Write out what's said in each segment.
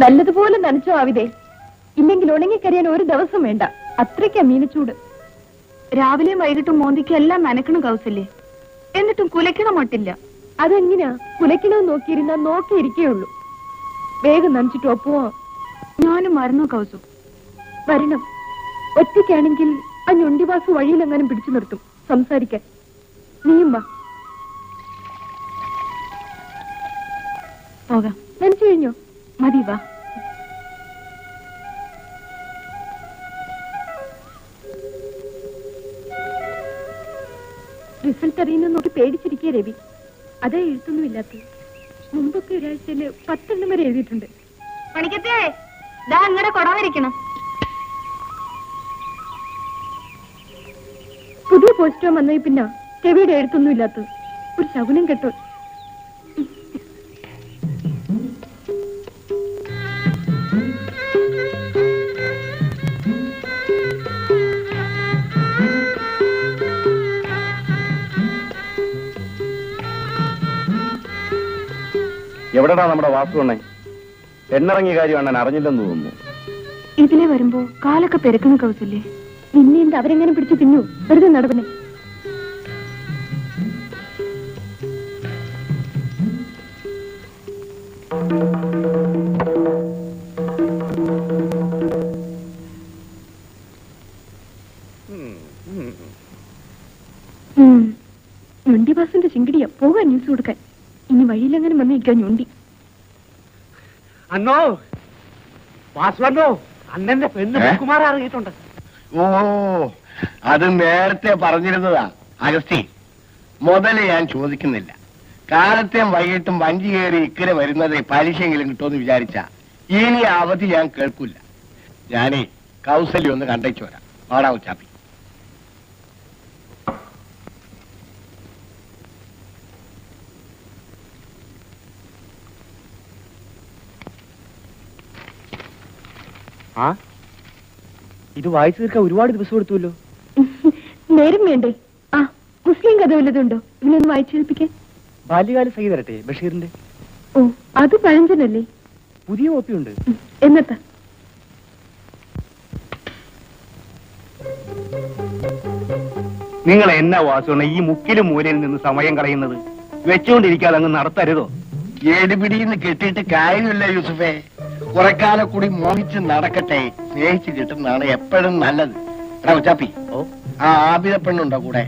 നല്ലതുപോലെ നനച്ചോ ആവിതേ, ഇല്ലെങ്കിൽ ഉണങ്ങിക്കരിയാൻ ഒരു ദിവസം വേണ്ട. അത്രയ്ക്കാ മീനച്ചൂട്. രാവിലെയും വൈകിട്ടും മോന്തിക്കും എല്ലാം നനക്കണം കൗസല്യേ, എന്നിട്ടും കുലയ്ക്കണ മട്ടില്ല. അതെങ്ങനെയാ? കുലയ്ക്കണമെന്ന് നോക്കിയിരുന്നാ നോക്കിയിരിക്കേയുള്ളൂ. വേഗം നനച്ചിട്ട് ഒപ്പുവോ? ഞാനും മറന്നു കൗസു. വരണം. ഒറ്റയ്ക്കാണെങ്കിൽ ആ ഞൊണ്ടിവാസു വഴിയിലെങ്ങാനും പിടിച്ചു നിർത്തും സംസാരിക്കാൻ. നീയും വാ. പോകാം. നനച്ചു കഴിഞ്ഞോ? മതി, വാ. റിസൾട്ട് അറിയുന്ന നോക്കി പേടിച്ചിരിക്കുക രവി. അതേ എഴുത്തൊന്നുമില്ലാത്ത. മുമ്പൊക്കെ ഒരാഴ്ചയില് 10 എണ്ണം വരെ എഴുതിയിട്ടുണ്ട്. പണിക്കത്തേ, ദാ അങ്ങടെ കൊടവരിക്കണം. പുതിയ പോസ്റ്റോ വന്നേ പിന്നെ രവിയുടെ എഴുത്തൊന്നും ഇല്ലാത്തത്. ഒരു ശകുനം കേട്ടോ. എവിടെടാ നമ്മുടെ വാസുവണ്ണേ? എണ്ണിറങ്ങിയ കാര്യം അണ്ണൻ അറിഞ്ഞില്ലെന്ന് തോന്നുന്നു. ഇതിലെ വരുമ്പോ കാലൊക്കെ പെരക്കണ കൗസല്യേ. നിന്നെ എന്താ അവരെങ്ങനെ പിടിച്ച് തിന്നു? വെറുതെ നടവനെ. ഞൊണ്ടിവാസിന്റെ ചിങ്കിടിയാ പോകാൻ ന്യൂസ് കൊടുക്കാൻ. ഇനി വഴിയിലെങ്ങനെ വന്നിരിക്കാൻ ഞൊണ്ടി. അന്നോ വാസുവന്നോ, അണ്ണന്റെ പെണ്ണ് കുമാർ അറിയിട്ടുണ്ട്. ഓ, അത് നേരത്തെ പറഞ്ഞിരുന്നതാ അഗസ്റ്റി. മുതല് ഞാൻ ചോദിക്കുന്നില്ല. കാലത്തെയും വൈകിട്ടും വഞ്ചി കയറി ഇക്കരെ വരുന്നത് പലിശയെങ്കിലും കിട്ടുമെന്ന് വിചാരിച്ച ഇനി അവധി ഞാൻ കേൾക്കൂല. ഞാനേ കൗസല്യം ഒന്ന് കണ്ടേച്ചു വരാം. വാടാ ഉച്ചാപ്പി. ആ, ഇത് വായിച്ചു തീർക്കാൻ ഒരുപാട് ദിവസം എടുത്തുല്ലോ. നേരം വേണ്ടേ? ആ, മുസ്ലിം കഥ വല്ലതുണ്ടോ? ഇവനൊന്ന് വായിച്ചു കേൾപ്പിക്കാൻ. ബാല്യകാല സഖി തരട്ടെ, ബഷീറിന്റെ. ഓ, അത് പഴഞ്ചനല്ലേ? പുതിയ കോപ്പിയുണ്ട്. എന്നത്താ? നിങ്ങൾ എന്നാ വാസുവണ്ണ ഈ മുക്കിലും മൂലയിൽ നിന്ന് സമയം കളയുന്നത്? വെച്ചുകൊണ്ടിരിക്കാതെ അങ്ങ് നടത്തരുതോ? ഏടുപിടിന്ന് കെട്ടിയിട്ട് കാര്യമില്ല യൂസുഫേ. കുറെക്കാലം കൂടി മോഹിച്ച് നടക്കട്ടെ. സ്നേഹിച്ച് കിട്ടുന്നതാണ് എപ്പോഴും നല്ലത്. എടാ ഉച്ചാപ്പി, ആ ആബിദ പെണ്ണുണ്ടോ കൂടെ?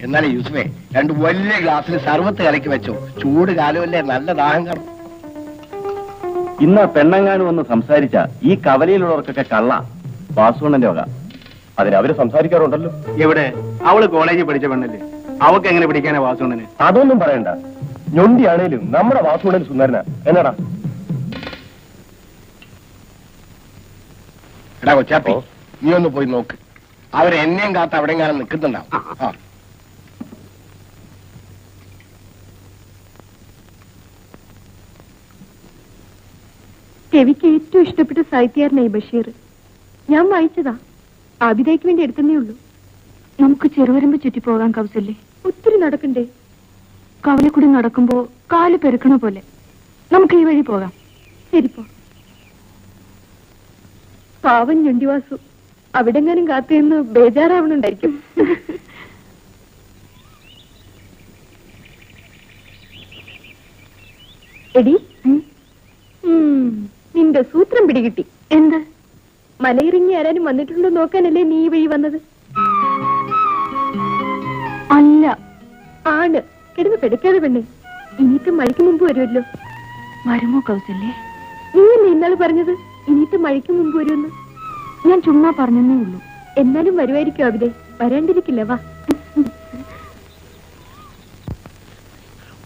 എന്നാലേ യൂസുഫേ 2 വലിയ ഗ്ലാസ്സിൽ സർവത്ത് കലക്കി വെച്ചോ. ചൂട് കാലമല്ലേ, നല്ല ദാഹം കാണും. ഇന്ന് പെണ്ണങ്ങാനും ഒന്ന് സംസാരിച്ച ഈ കവലയിലുള്ളവർക്കൊക്കെ കള്ള. വാസുവണ്ണന്റെ വക. അതിനവര് സംസാരിക്കാറുണ്ടല്ലോ. എവിടെ? അവള് കോളേജിൽ പഠിച്ച പെണ്ണല്ലേ, അവക്ക് എങ്ങനെ പിടിക്കാനാ വാസുവണ്ണന്? അതൊന്നും പറയണ്ട. ഞൊണ്ടിയാണേലും നമ്മുടെ വാസുവണ്ണൻ സുന്ദരനാ. എന്നാടാ? എടാ കൊച്ചാപ്പി, നീ ഒന്ന് പോയി നോക്ക്. അവരെന്നെയും കാത്ത് അവിടെ എങ്ങാനും നിൽക്കുന്നുണ്ടാവും. ആ, രവിക്ക് ഏറ്റവും ഇഷ്ടപ്പെട്ട സാഹിത്യകാരനായി ബഷീർ. ഞാൻ വായിച്ചതാ. ആബിദയ്ക്ക് വേണ്ടി എടുത്തന്നേ ഉള്ളൂ. നമുക്ക് ചെറുവരമ്പ് ചുറ്റി പോകാൻ കൗസല്യേ. ഒത്തിരി നടക്കണ്ടേ? കവലക്കൂടി നടക്കുമ്പോ കാല് പെരുക്കണ പോലെ. നമുക്ക് ഈ വഴി പോകാം. ശരിപ്പോ. പാവൻ ഞൊണ്ടിവാസു അവിടെങ്ങാനും കാത്തുനിന്ന് ബേജാറാവണുണ്ടായിരിക്കും. എടി, നിന്റെ സൂത്രം പിടികിട്ടി. എന്ത്? മലയിറങ്ങി ആരാനും വന്നിട്ടുണ്ടോ നോക്കാനല്ലേ നീ ഈ വഴി വന്നത്? അല്ല. ആണ്. കിടന്ന് പെടുക്കാതെ പെണ്ണെ. ഇനിയിട്ട് മഴയ്ക്ക് മുമ്പ് വരുമല്ലോ. വരുമോ കൗസല്യേ? നീ ഇന്നാള് പറഞ്ഞത് ഇനിയിട്ട് മഴയ്ക്ക് മുമ്പ് വരുമെന്ന്. ഞാൻ ചുമ്മാ പറഞ്ഞേ ഉള്ളൂ. എന്നാലും വരുമായിരിക്കും അവിടെ. വരാണ്ടിരിക്കില്ല. വാ.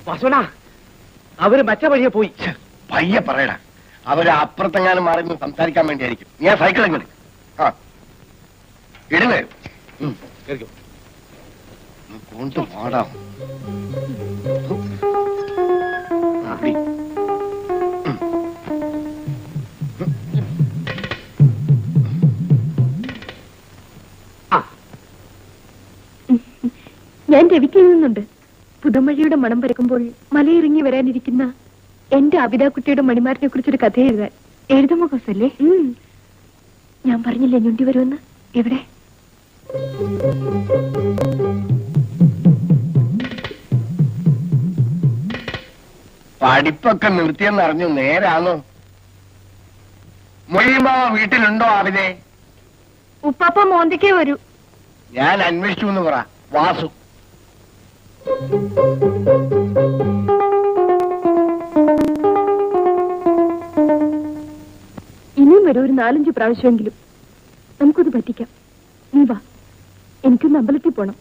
വാസുവന, അവര് മറ്റേ വഴിയെ പോയി. പയ്യെ പറയടാ. അവര് അപ്പുറത്തെങ്ങാനും മാറി നിന്ന് സംസാരിക്കാൻ വേണ്ടിയായിരിക്കും. ഞാൻ സൈക്കിൾ എങ്ങനെ? ആ, ഇടുന്നേ കൊണ്ട് പാടാം. ഞാൻ രവിക്ക് എഴുതുന്നുണ്ട്. പുതുമഴയുടെ മണം പരക്കുമ്പോൾ മലയിറങ്ങി വരാനിരിക്കുന്ന എന്റെ അബിതാക്കുട്ടിയുടെ മണിമാരനെ കുറിച്ചൊരു കഥ എഴുതാൻ. എഴുതുമ്പോ കൗസല്യേ? ഞാൻ പറഞ്ഞില്ലേ ഞുണ്ടി വരുമെന്ന്. എവിടെ? പഠിപ്പൊക്കെ നിർത്തിയെന്ന് അറിഞ്ഞു. നേരാണോ? മൊയ്യുമ്പാവ വീട്ടിലുണ്ടോ? ആവിനെ ഉപ്പാപ്പ മോന്തിക്കേ വരൂ. ഞാൻ അന്വേഷിച്ചു എന്ന് പറ. വാസു ഇനിയും വരും ഒരു 4-5 പ്രാവശ്യമെങ്കിലും. നമുക്കത് പറ്റിക്കാം. നീ വാ, എനിക്കൊന്ന് അമ്പലത്തിൽ പോണം.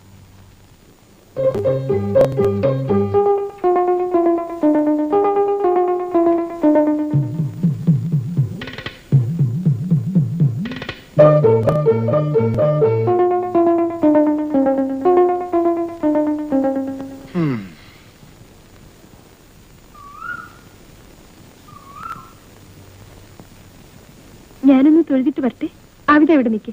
ഞാനൊന്ന് തൊഴുതിട്ട് വരട്ടെ. അവിടെ എവിടെ നിൽക്കേ.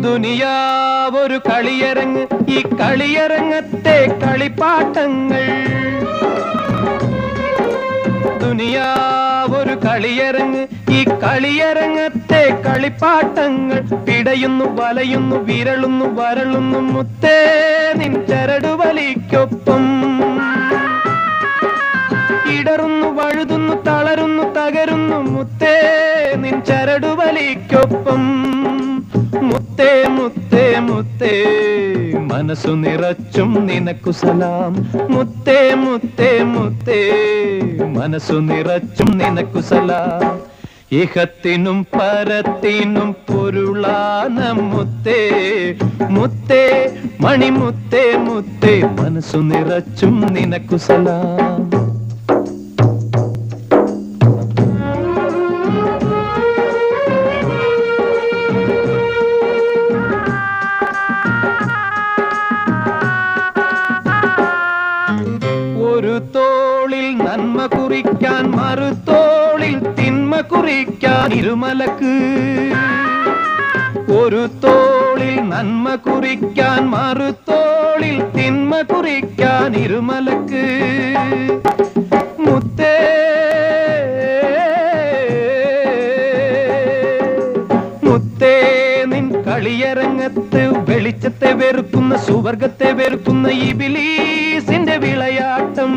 ദുനിയാവൊരു കളിയരങ്ങ്, ഈ കളിയരങ്ങത്തെ കളിപ്പാട്ടങ്ങൾ. ദുനിയാവൊരു കളിയരങ്ങ്, ഈ കളിയരങ്ങത്തെ കളിപ്പാട്ടങ്ങൾ. പിടയുന്നു, വലയുന്നു, വിരളുന്നു, വരളുന്നു മുത്തേ നിൻ ചരടുവലിക്കൊപ്പം. ഇടറുന്നു, വഴുതുന്നു, തളരുന്നു, തകരുന്നു മുത്തേ നിൻ ചരടുവലിക്കൊപ്പം. മുത്തേ മുത്തേ മുത്തേ മനസ്സു നിറച്ചും നിനക്കു സലാം. മുത്തേ മുത്തേ മുത്തേ മനസ്സു നിറച്ചും നിനക്കു സലാം. ഇഹത്തിനും പരത്തിനും പൊരുളാന മുത്തേ മുത്തേ മണിമുത്തേ മുത്തേ മനസ്സു നിറച്ചും നിനക്കു സലാം. ഒരു തോളിൽ നന്മ കുറിക്കാൻ മറുതോളിൽ തിന്മ കുറിക്കാൻ ഇരുമലക്ക്. ഒരു തോളിൽ നന്മ കുറിക്കാൻ മറുതോളിൽ തിന്മ കുറിക്കാൻ ഇരുമലക്ക്. മുത്തേ മുത്തേ നിൻ കളിയരങ്ങത്ത് വെളിച്ചത്തെ വെറുക്കുന്ന സുവർഗത്തെ വെറുക്കുന്ന ഇബിലീസിന്റെ വിളയാട്ടം.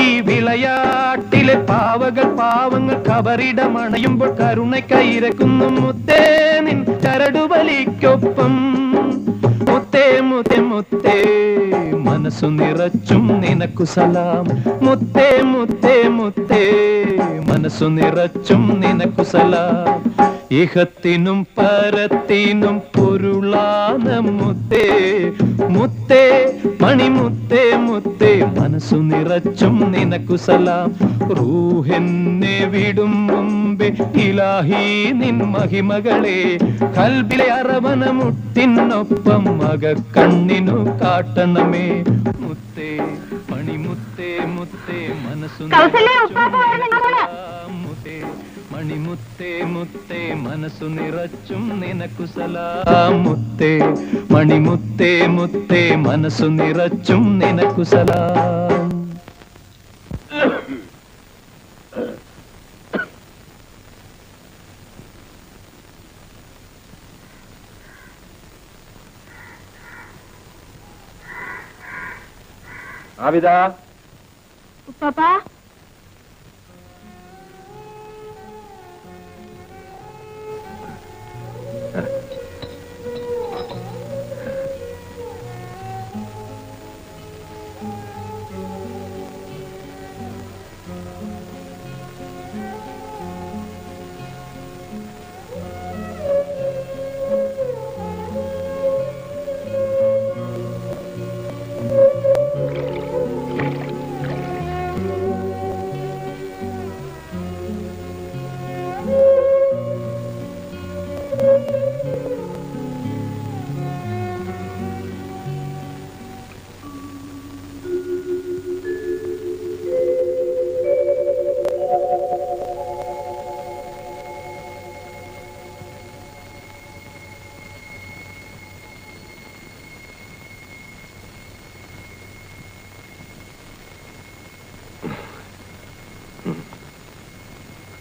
ഈ വിളയാട്ടിലെ പാവകൾ പാവങ്ങൾ കബറിടമണയുമ്പോൾ കരുണയ്ക്കയിരക്കുന്നു മുത്തേ നിൻ ചരടുവലിക്കൊപ്പം. മുത്തേ മുത്തേ മുത്തേ മനസ്സു നിറച്ചും നിനക്കു സലാം. മുത്തേ മുത്തേ മുത്തേ മനസ്സു നിറച്ചും നിനക്കു സലാം. ഇഹത്തിനും പരത്തിനും പൊരുളാന മുത്തേ മുത്തേ മണിമുത്തേ മുത്തേ മനസ്സു നിറച്ചും നിനക്കു സലാം. റൂഹെന്നെ വിടും മുമ്പേ ഇലാഹി നിൻ മഹിമകളെ കൽബിലെ അറവന മുട്ടിനൊപ്പം മകക്കണ്ണിനു കാട്ടണമേ. മുത്തേ മണിമുത്തേ മുത്തേ മനസ്സു മുത്തേ മണിമുത്തേ മുത്തേ മനസ്സു നിറച്ചും നിനക്കു സലാം. മുത്തേ മണിമുത്തേ മുത്തേ മനസ്സു നിറച്ചും നിനക്കു സലാം. ആവിത, ഉപ്പാപ്പാ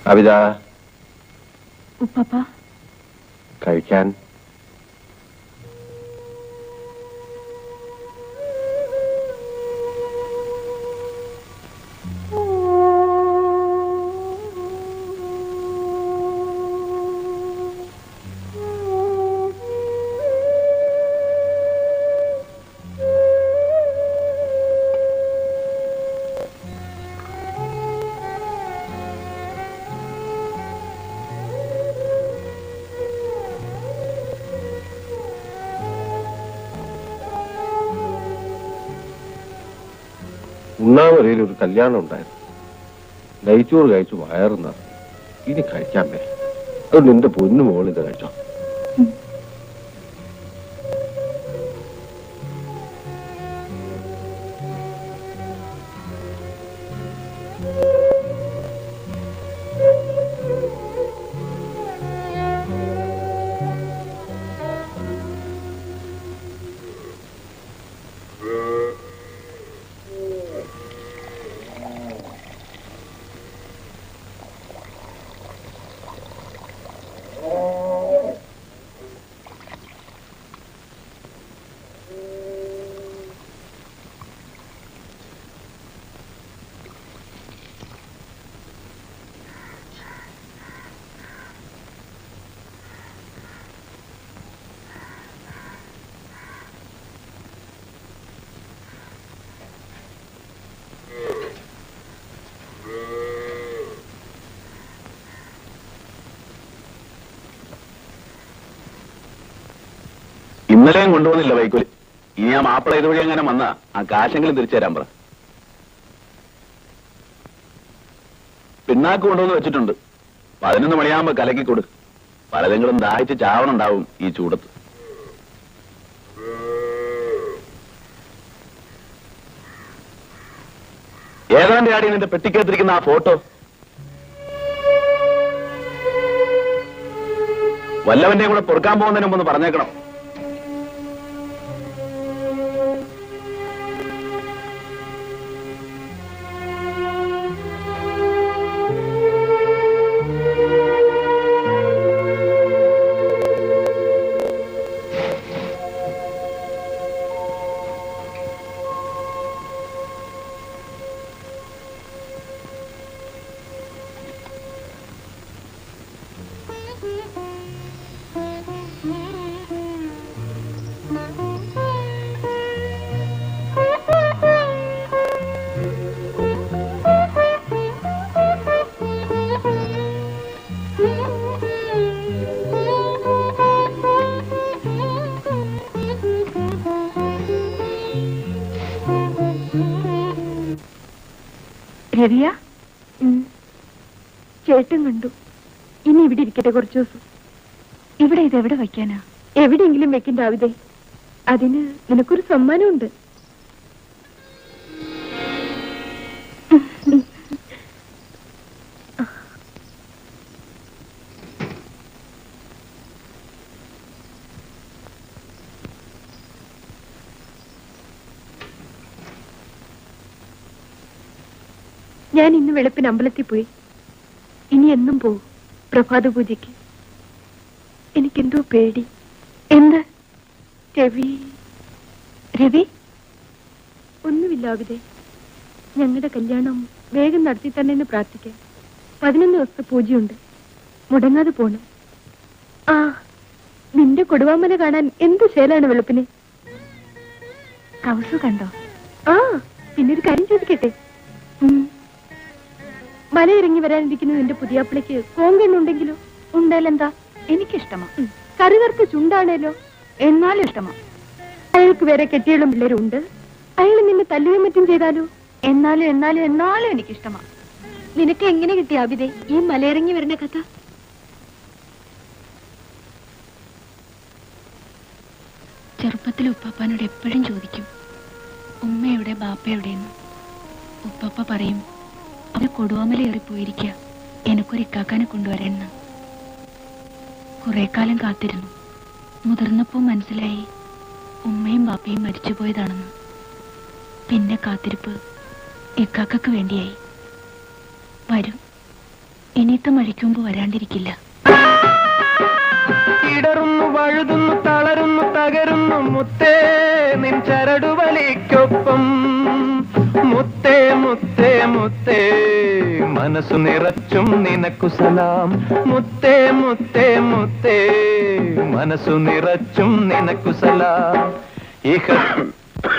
കവിത ഉപ്പപ്പ കഴിക്കാൻ. ഉണ്ണാമരയിൽ ഒരു കല്യാണം ഉണ്ടായിരുന്നു. നെയ്ച്ചോറ് കഴിച്ചു വയറുന്ന ഇനി കഴിക്കാൻ പറ്റും. അത് നിന്റെ പൊന്നു മോൾ ഇത് കഴിച്ചോ. ഇന്നലെയും കൊണ്ടുപോകുന്നില്ല വൈക്കോല്. ഇനി ആ മാപ്പിള ഇതുവഴി അങ്ങനെ വന്നാ ആ കാശെങ്കിലും തിരിച്ചു തരാൻ പറ. പിണ്ണാക്ക് കൊണ്ടുവന്ന് വെച്ചിട്ടുണ്ട്. 11 മണിയാകുമ്പോ കലക്കിക്കൊടു. പലതെങ്കിലും ദാഹിച്ച് ചാവണുണ്ടാവും ഈ ചൂടത്ത്. ഏതാണ്ട് ആടി നിന്റെ പെട്ടിക്കകത്തിരിക്കുന്ന ആ ഫോട്ടോ വല്ലവന്റെയും കൂടെ പൊറുക്കാൻ പോകുന്നതിന് മുമ്പ് പറഞ്ഞേക്കണം. രവിയ, ചേട്ടൻ കണ്ടു. ഇനി ഇവിടെ ഇരിക്കട്ടെ കുറച്ചു ദിവസം. ഇവിടെ ഇതെവിടെ വയ്ക്കാനാ? എവിടെയെങ്കിലും വെക്കണ്ട ആവിതേ. അതിന് നിനക്കൊരു സമ്മാനമുണ്ട്. ഞാൻ ഇന്ന് വെളുപ്പിന് അമ്പലത്തിൽ പോയി. ഇനി എന്നും പോകും പ്രഭാത പൂജയ്ക്ക്. എനിക്കെന്തോ പേടി. എന്ത്? രവി. രവി? ഒന്നുമില്ല ആവിതേ. ഞങ്ങളുടെ കല്യാണം വേഗം നടത്തി തന്നെ എന്ന് പ്രാർത്ഥിക്കാം. 11 ദിവസത്തെ പൂജയുണ്ട്. മുടങ്ങാതെ പോണം. ആ, നിന്റെ കൊടുവാമല കാണാൻ എന്ത് ശേലാണ് വെളുപ്പിന്. കൗസു കണ്ടോ? ആ, പിന്നൊരു കാര്യം ചോദിക്കട്ടെ. മല ഇറങ്ങി വരാനിരിക്കുന്ന നിന്റെ പുതിയാപ്പിളയ്ക്ക് കോങ്കണ്ണുണ്ടെങ്കിലോ? ഉണ്ടേലെന്താ? എനിക്കിഷ്ടമാ. കറുകറുത്ത ചുണ്ടാണേലോ? എന്നാലും ഇഷ്ടമാ. അയാൾക്ക് വേറെ കെട്ടികളും പിള്ളേരും ഉണ്ട്. അയാൾ നിന്നെ തല്ലുകയും മറ്റും ചെയ്താലോ? എന്നാലും എന്നാലും എന്നാലും എനിക്കിഷ്ടമാ. നിനക്ക് എങ്ങനെ കിട്ടി ആബിദേ ഈ മലയിറങ്ങി വരുന്ന കഥ? ചെറുപ്പത്തിൽ ഉപ്പാപ്പാനോട് എപ്പോഴും ചോദിക്കും, ഉമ്മ എവിടെ, ബാപ്പ എവിടെയെന്ന്. ഉപ്പാപ്പ പറയും, അവര് കൊടുവാമല ഏറിപ്പോയിരിക്കുക, എനക്കൊരു ഇക്കാക്കാനെ കൊണ്ടുവരണമെന്ന്. കുറെ കാലം കാത്തിരുന്നു. മുതിർന്നപ്പോ മനസ്സിലായി ഉമ്മയും ബാപ്പയും മരിച്ചുപോയതാണെന്ന്. പിന്നെ കാത്തിരിപ്പ് ഇക്കാക്കക്ക് വേണ്ടിയായി. വരും, ഇനിയത്തെ മഴയ്ക്കുമ്പ് വരാണ്ടിരിക്കില്ല. ഇടറുന്നു വഴുതുന്നു തളരുന്നു തകരുന്നു മുത്തേ നിൻ ചരടുവലിക്കൊപ്പം മുത്തേ മുത്തേ മുത്തേ മനസ്സു നിറച്ചും നിനക്കു സലാം മുത്തേ മുത്തേ മുത്തേ മനസ്സു നിറച്ചും നിനക്കു സലാം.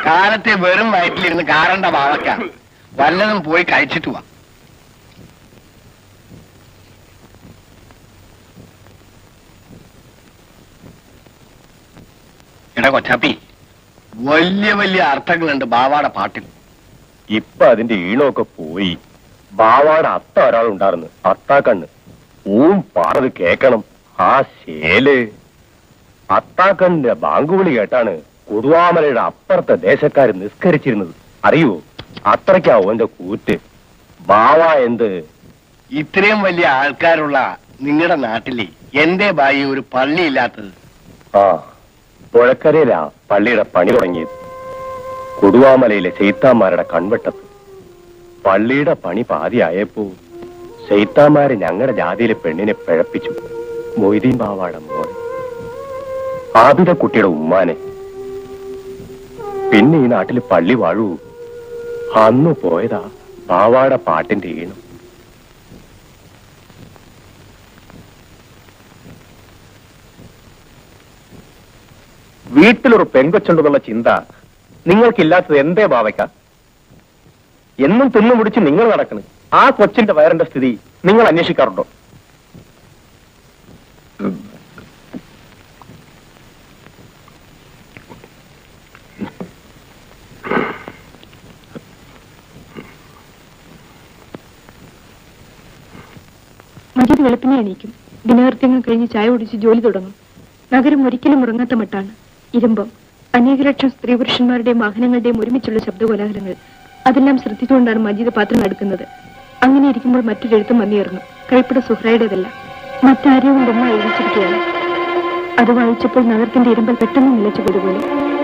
കാലത്തെ വെറും വയറ്റിലിരുന്ന് കാറണ്ട വാവക്ക വല്ലതും പോയി കഴിച്ചിട്ട് വാ. എടാ കൊച്ചാപ്പി, വലിയ വലിയ അർത്ഥങ്ങളുണ്ട് ബാവാടെ പാട്ടിൽ. ഇപ്പൊ അതിന്റെ ഈണമൊക്കെ പോയി. ബാവാടെ അത്ത ഒരാളുണ്ടായിരുന്നു, അത്താക്കണ്ണ്. പാടത് കേക്കണം. ആ ശേല് അത്താക്കണ്ണിന്റെ ബാങ്കുവിളി കേട്ടാണ് കുറുവാമലയുടെ അപ്പുറത്തെ ദേശക്കാര് നിസ്കരിച്ചിരുന്നത്. അറിയോ? അത്രയ്ക്കാവും എന്റെ കൂറ്റ്. ബാവ എന്ത് ഇത്രയും വലിയ ആൾക്കാരുള്ള നിങ്ങളുടെ നാട്ടില് എന്റെ ബായി ഒരു പള്ളിയില്ലാത്തത്? ആ പുഴക്കരയിലാ പള്ളിയുടെ പണി തുടങ്ങിയത്. കുടുവാമലയിലെ ചെയ്ത്താന്മാരുടെ കൺവെട്ടത്ത്. പള്ളിയുടെ പണി പാതിയായപ്പോ ചെയ്ത്താന്മാര് ഞങ്ങളുടെ ജാതിയിലെ പെണ്ണിനെ പിഴപ്പിച്ചു. മൊയ്തീൻ ബാവാടെ മോനെ, ആബിദക്കുട്ടിയുടെ ഉമ്മാനെ. പിന്നെ ഈ നാട്ടില് പള്ളി വാഴൂ. അന്ന് പോയതാ ബാവാടെ പാട്ടിന്റെ ഈണം. വീട്ടിലൊരു പെങ്കൊച്ചുണ്ടെന്നുള്ള ചിന്ത നിങ്ങൾക്കില്ലാത്തത് എന്തേ ബാവയ്ക്ക? എന്നും തിന്നു പിടിച്ച് നിങ്ങൾ നടക്കണം. ആ കൊച്ചിന്റെ വയറിന്റെ സ്ഥിതി നിങ്ങൾ അന്വേഷിക്കാറുണ്ടോ? മജീദ് വെളുപ്പിനെ എണീക്കും. ദിനകൃത്യങ്ങൾ കഴിഞ്ഞ് ചായ കുടിച്ച് ജോലി തുടങ്ങും. നഗരം ഒരിക്കലും ഉറങ്ങാത്ത മട്ടാണ്. ഇരുമ്പം, അനേക ലക്ഷം സ്ത്രീ പുരുഷന്മാരുടെയും വാഹനങ്ങളുടെയും ഒരുമിച്ചുള്ള ശബ്ദകോലാഹലങ്ങൾ, അതെല്ലാം ശ്രദ്ധിച്ചുകൊണ്ടാണ് മജീദ് പാത്രം എടുക്കുന്നത്. അങ്ങനെ ഇരിക്കുമ്പോൾ മറ്റൊരെഴുത്തും വന്നിരുന്നു. കൈപ്പിട സുഹ്രയുടേതല്ല, മറ്റാരെയും കൊണ്ടൊന്നും എഴുതിച്ചിരിക്കുകയാണ്. അത് വായിച്ചപ്പോൾ നഗരത്തിന്റെ ഇരുമ്പൽ പെട്ടെന്ന് നിലച്ചു പോയതുപോലെ.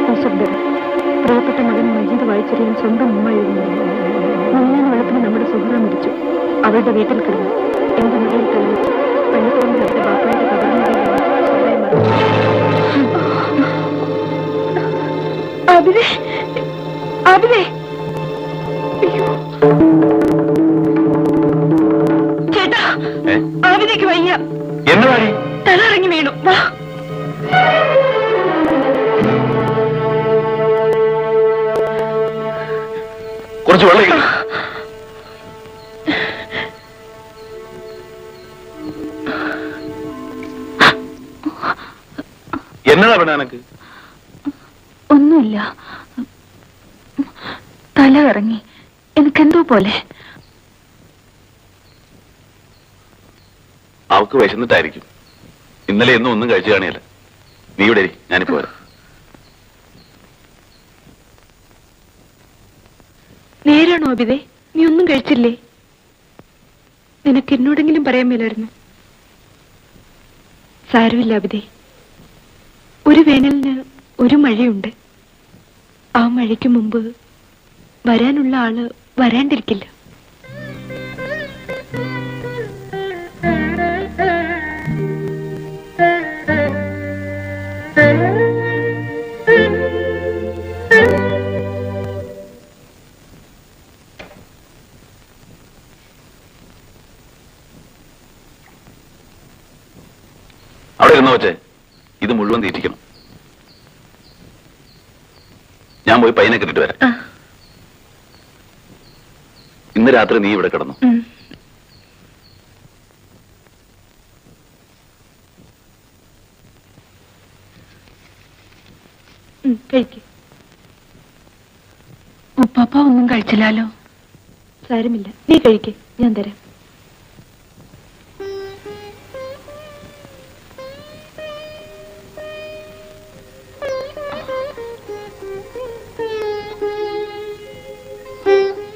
നിശബ്ദത. പ്രിയപ്പെട്ട മകൻ മജീദ് വായിച്ചറിയാൻ സ്വന്തം ഉമ്മ എഴുതുന്നു. ഞാൻ വെളുപ്പിന് നമ്മുടെ സുഹ്ര മരിച്ചു. അവളുടെ വീട്ടിൽ കിടന്നു. എന്റെ മുറിയിൽ തള്ളി പള്ളിക്കൂടം നടത്ത ബാപ്പായുടെ കബറിനുള്ളിൽ ചേട്ടാ, ആവിലേക്ക് വയ്യ. എന്താണ് തലയിറങ്ങി വീണു. വാ. കുറച്ച് വെള്ളം എന്നതാ വേണ എനക്ക്? ഒന്നുമില്ല, തല ഇറങ്ങി. എനിക്കെന്തോ പോലെ. അവക്ക് വിശന്നിട്ടായിരിക്കും. ഇന്നലെ എന്നും ഒന്നും കഴിച്ചു കാണിയല്ല. നീ ഇവിടെ ഞാനിപ്പോ വരാം. നേരാണോ അബിതേ? നീ ഒന്നും കഴിച്ചില്ലേ? നിനക്ക് എന്നോടെങ്കിലും പറയാൻ മേലായിരുന്നു. സാരമില്ല അബിതേ, ഒരു വേനലിന് ഒരു മഴയുണ്ട്. ആ മഴയ്ക്ക് മുമ്പ് വരാനുള്ള ആള് വരാണ്ടിരിക്കില്ല. അവിടെ ഇരുന്നോ വെച്ചേ, ഇത് മുഴുവൻ തീറ്റിക്കണം. ഞാൻ പോയി പയ്യനെ കെട്ടിട്ട് വരാം. ഇന്ന് രാത്രി നീ ഇവിടെ കിടന്നു. ഉപ്പാപ്പ ഒന്നും കഴിച്ചില്ലാലോ? സാരമില്ല, നീ കഴിക്കേ, ഞാൻ തരാം.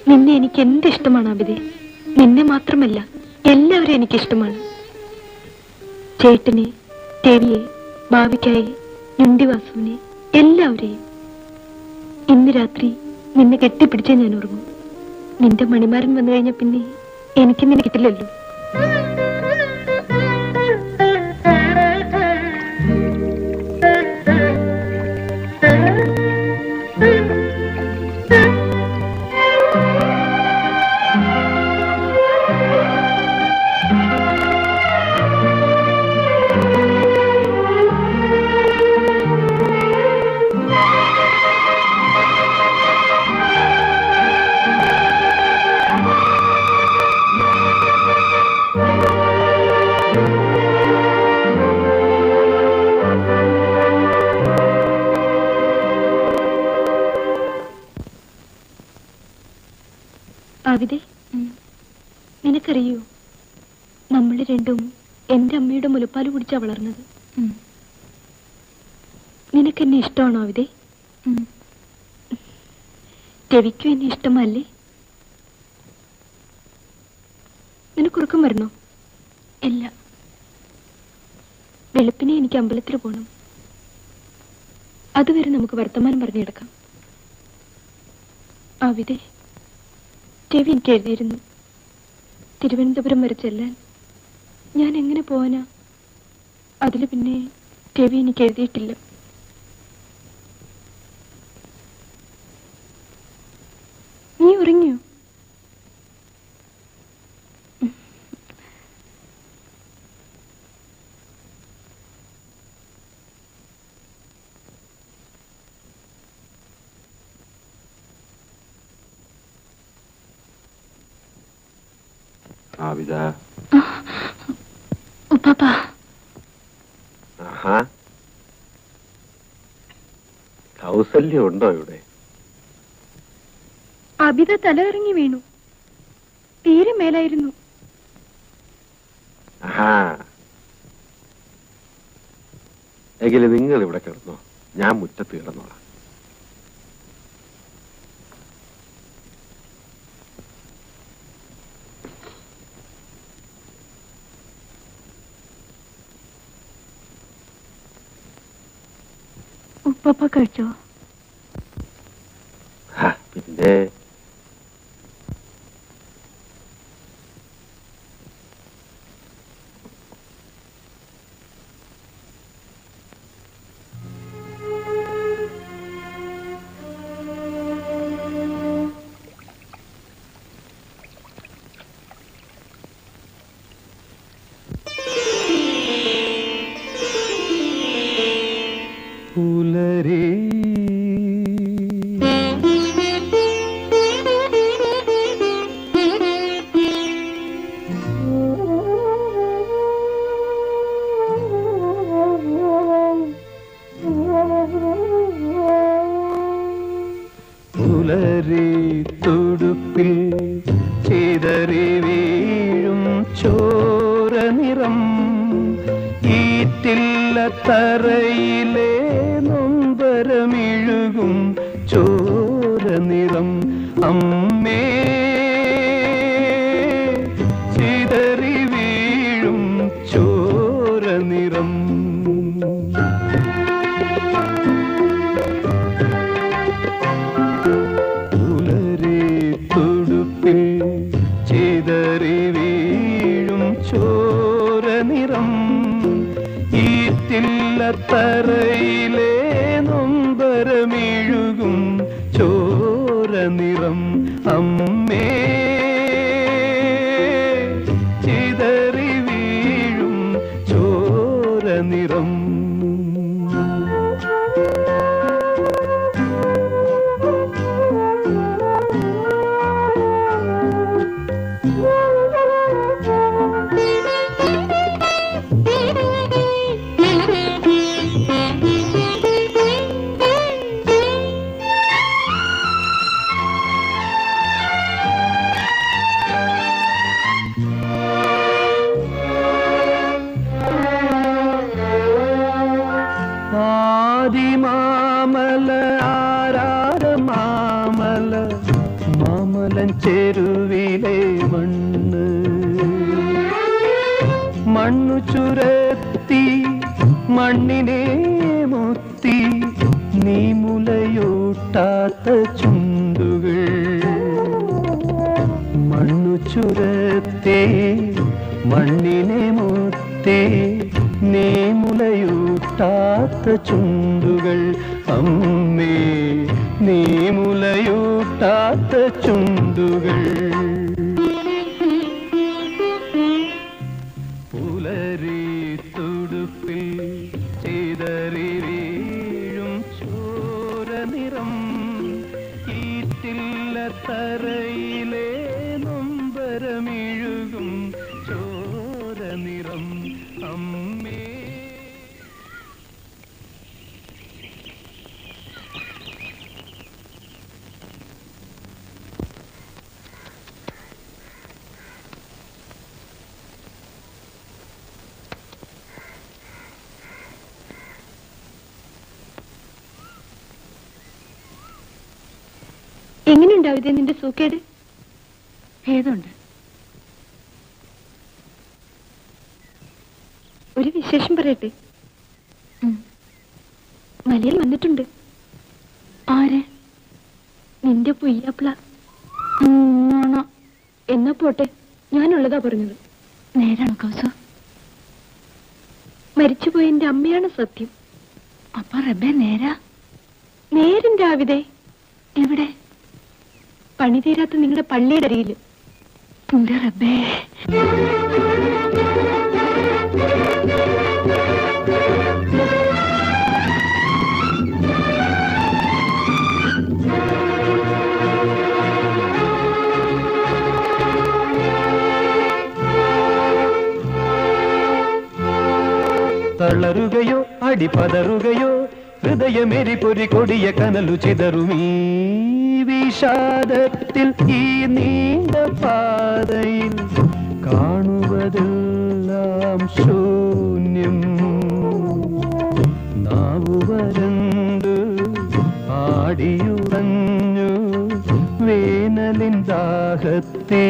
നിന്നെ എനിക്ക് എന്ത് ഇഷ്ടമാണ് അബിതേ. നിന്നെ മാത്രമല്ല, എല്ലാവരും എനിക്കിഷ്ടമാണ്. ചേട്ടനെ, ദേവിയെ, ഭാവിക്കായി, ഞുണ്ടിവാസുവിനെ, എല്ലാവരെയും. ഇന്ന് രാത്രി നിന്നെ കെട്ടിപ്പിടിച്ചേ ഞാൻ ഉറങ്ങും. നിന്റെ മണിമാരൻ വന്നു കഴിഞ്ഞ പിന്നെ എനിക്ക് നിന്നെ കിട്ടില്ലല്ലോ. ആവിതെ, നിനക്കറിയോ, നമ്മൾ രണ്ടും എന്റെ അമ്മയുടെ മുലപ്പാൽ കുടിച്ചാ വളർന്നത്. നിനക്കെന്നെ ഇഷ്ടമാണോ ആവിതെ? രവിക്കും എന്നെ ഇഷ്ടമല്ലേ? നിനക്കുറുക്കം വരണോ? ഇല്ല. വെളുപ്പിനെ എനിക്ക് അമ്പലത്തിൽ പോകണം. അതുവരെ നമുക്ക് വർത്തമാനം പറഞ്ഞു കിടക്കാം. ആവിതെ, രവി എനിക്ക് എഴുതിയിരുന്നു, തിരുവനന്തപുരം വരെ ചെല്ലാൻ. ഞാൻ എങ്ങനെ പോവാനാ? അതിൽ പിന്നെ രവി എനിക്ക് എഴുതിയിട്ടില്ല. നീ ഉറങ്ങിയോ? ആവിത, ഉപ്പാപ്പാ, ആഹാ, കൗസല്യം ഉണ്ടോ ഇവിടെ? അബിത തലയിറങ്ങി വീണു. തീരെ മേലായിരുന്നു. ആഹാ, എങ്കിലും നിങ്ങൾ ഇവിടെ കിടന്നോ, ഞാൻ മുറ്റത്ത് കിടന്നോളാം. ഉപ്പാപ്പ കഴിച്ചോ? പിന്നെ പുലരി പുലരി തുടുപ്പിൽ ചിതറി വീഴും ചോര നിറം ഈറ്റില്ല തറയിലെ നൊമ്പരമിഴുകും ചോര നിറം അമ്മേ ചിതറി വീഴും ചോര നിറം പുലരി തുടുപ്പിൽ ചിതറി വീഴും ചോര നിറം ഈറ്റില്ല തറയിലെ നൊമ്പരമിഴുകും ചോര നിറം അമ്മേ ചിതറി വീഴും ചോര നിറം ആദിമാമല ആരാധ മാമല മാമലൻ ചെരുവിലെ മണ്ണ് മണ്ണു ചുരത്തി മണ്ണിനെ മുത്തി നീ മുലയൂട്ടാത്ത ചുണ്ടുകൾ മണ്ണു ചുരത്തി മണ്ണിനെ മുത്തി നീ മുലയൂട്ടാത്ത ചുണ്ടുകൾ അമ്മേ നീ മുലയൂട്ടാത്ത ചുണ്ടുകൾ പുലരി തുടുപ്പിൽ ചിതറി വീഴും ചോര നിറം ഈറ്റില്ല തറയിലെ നൊമ്പരമിഴുകും ചോര നിറം അമ്മേ. എങ്ങനെയുണ്ടാവിതേ നിന്റെ സൂക്കേട്? ഭേദമുണ്ട്. ഒരു വിശേഷം പറയട്ടെ. മലയിൽ വന്നിട്ടുണ്ട്. ആര്? നിന്റെ പുയ്യാപ്പിള. എന്നാ പോട്ടെ, ഞാനുള്ളതാ പറഞ്ഞത്. നേരാണോ കൗസു? മരിച്ചുപോയ എന്റെ അമ്മയാണ് സത്യം. അപ്പൊ റബ്ബേ നേരാ? നേരിന്റെ ആവിതേ. എവിടെ? പണി തീരാത്ത നിങ്ങളുടെ പള്ളിയുടെ അരിയില്. എന്റെ റബ്ബേ. തളരുകയോ അടിപതറുകയോ ഹൃദയമേരി പൊരി കൊടിയ കനലു ചിതറുമീ വിഷാദത്തിൽ ഈ നീണ്ട പാതയിൽ കാണുവതെല്ലാം ശൂന്യം. നാവുവരണ്ട് ആടിയുറഞ്ഞു വേനലിൻ ദാഹത്തേ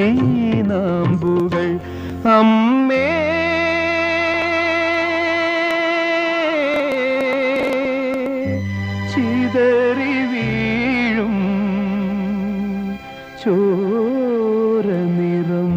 നാമ്പുകൾ. അമ്മേ ചിതറി വീഴും ചോര നിറം.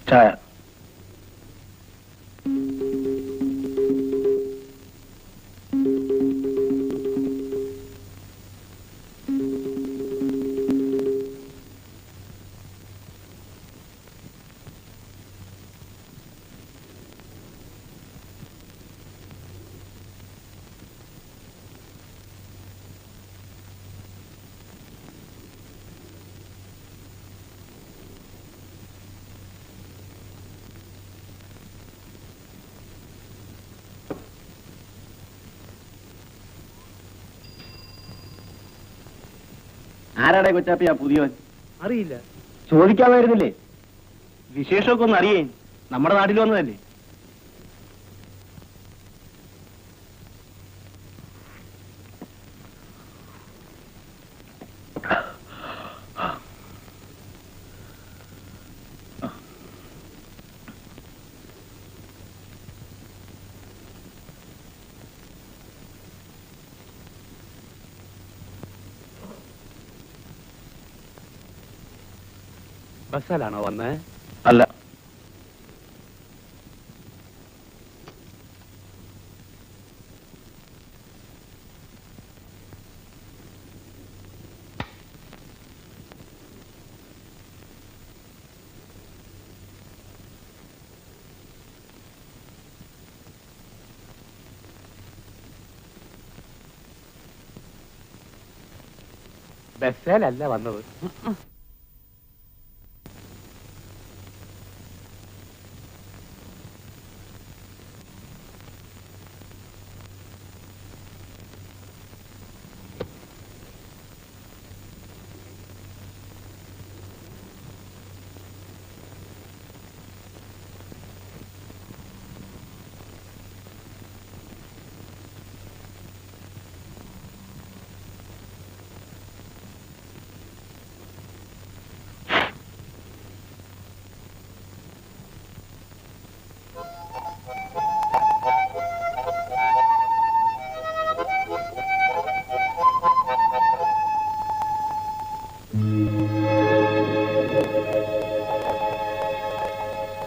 ചായ. ആരാടെ കൊച്ചാപ്പിയാ പുതിയവൻ? അറിയില്ല. ചോദിക്കാമായിരുന്നില്ലേ? വിശേഷമൊക്കെ ഒന്ന് അറിയേ. നമ്മുടെ നാട്ടിൽ വന്നതല്ലേ. ബസ്സിലാണോ വന്നേ? അല്ല, ബസ്സിലല്ല വന്നത്.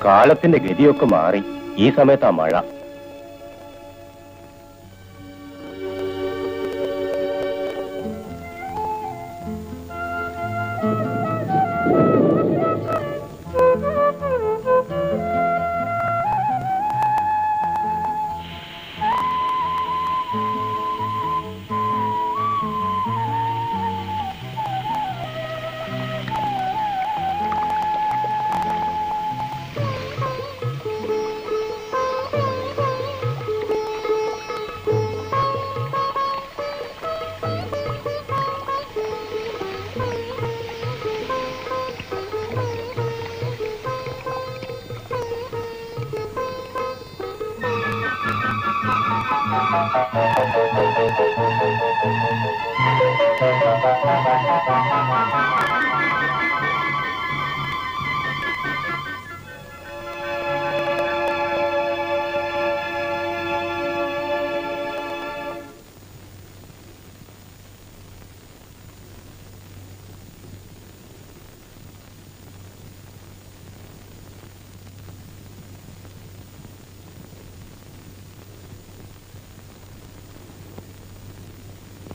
കാലത്തിന്റെ ഗതിയൊക്കെ മാറി. ഈ സമയത്താ മഴ.